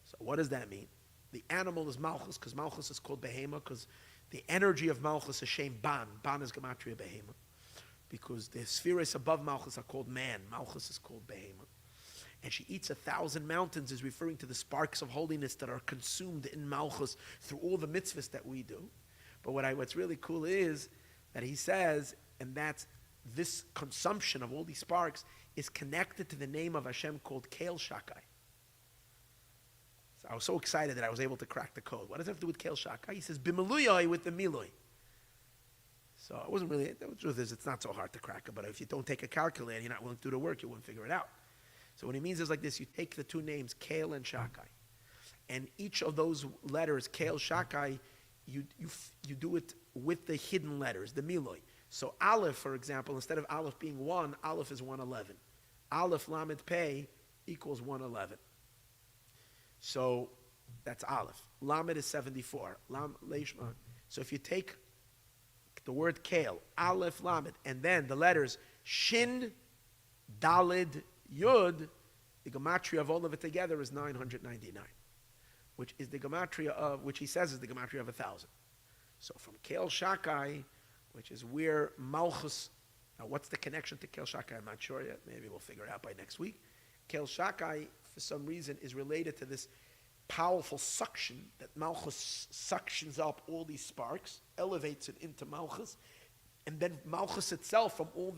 Speaker 1: So what does that mean? The animal is Malchus, because Malchus is called Behema, because the energy of Malchus is Shem Ban. Ban is Gematria Behema. Because the spheres above Malchus are called man. Malchus is called Behema. And she eats 1,000 mountains is referring to the sparks of holiness that are consumed in Malchus through all the mitzvahs that we do. But what's really cool is that he says, and that's this consumption of all these sparks is connected to the name of Hashem called Keil Shakai. So I was so excited that I was able to crack the code. What does it have to do with Keil Shakai? He says, B'meluyai, with the Miloi. So I wasn't really, the truth is it's not so hard to crack it, but if you don't take a calculator, you're not willing to do the work, you won't figure it out. So what he means is like this, you take the two names, Keil and Shakai, and each of those letters, Keil, Shakai, you do it with the hidden letters, the Miloi. So Aleph, for example, instead of Aleph being 1, Aleph is 111. Aleph Lamed Pei equals 111. So that's Aleph. Lamed is 74. Leishma. So if you take the word Keil, Aleph Lamed, and then the letters Shin, Dalid, Yud, the gematria of all of it together is 999, which is the gematria of, which he says is the gematria of 1,000. So from Keil Shakai, which is where Malchus, now what's the connection to Keil Shakai? I'm not sure yet. Maybe we'll figure it out by next week. Keil Shakai, for some reason, is related to this powerful suction that Malchus suctions up all these sparks, elevates it into Malchus, and then Malchus itself from all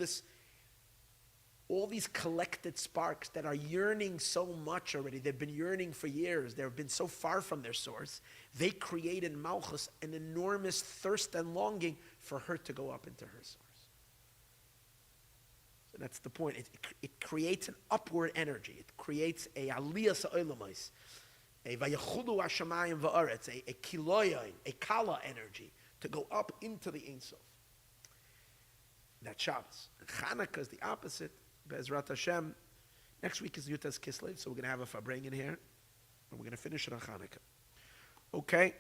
Speaker 1: these collected sparks that are yearning so much already. They've been yearning for years. They've been so far from their source. They create in Malchus an enormous thirst and longing for her to go up into her source. So that's the point. It creates an upward energy. It creates a aliyah sa'olamais, a vayechudu hashamayim va'aretz, a kiloyain, a kala energy to go up into the Ein Sof. That's Shabbos. Chanukah is the opposite. Be'ezrat Hashem. Next week is Yutas Kislev, so we're going to have a Farbrengen here, and we're going to finish it on Chanukah. Okay?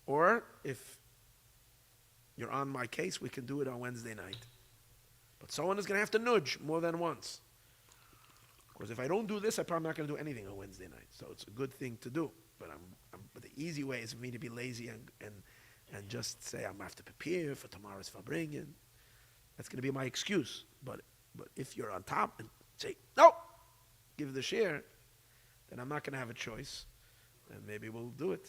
Speaker 1: Or, if you're on my case, we can do it on Wednesday night. But someone is going to have to nudge more than once. Because if I don't do this, I'm probably not going to do anything on Wednesday night. So it's a good thing to do. But but the easy way is for me to be lazy and just say, I'm going to have to prepare for tomorrow's Farbrengen. That's going to be my excuse. But if you're on top and say, no, give the share, then I'm not going to have a choice. And maybe we'll do it.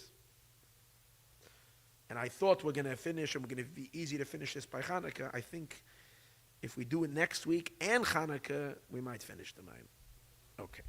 Speaker 1: And I thought we're going to finish, and we're going to be easy to finish this by Chanukah. I think if we do it next week and Chanukah, we might finish the Maimon. Okay.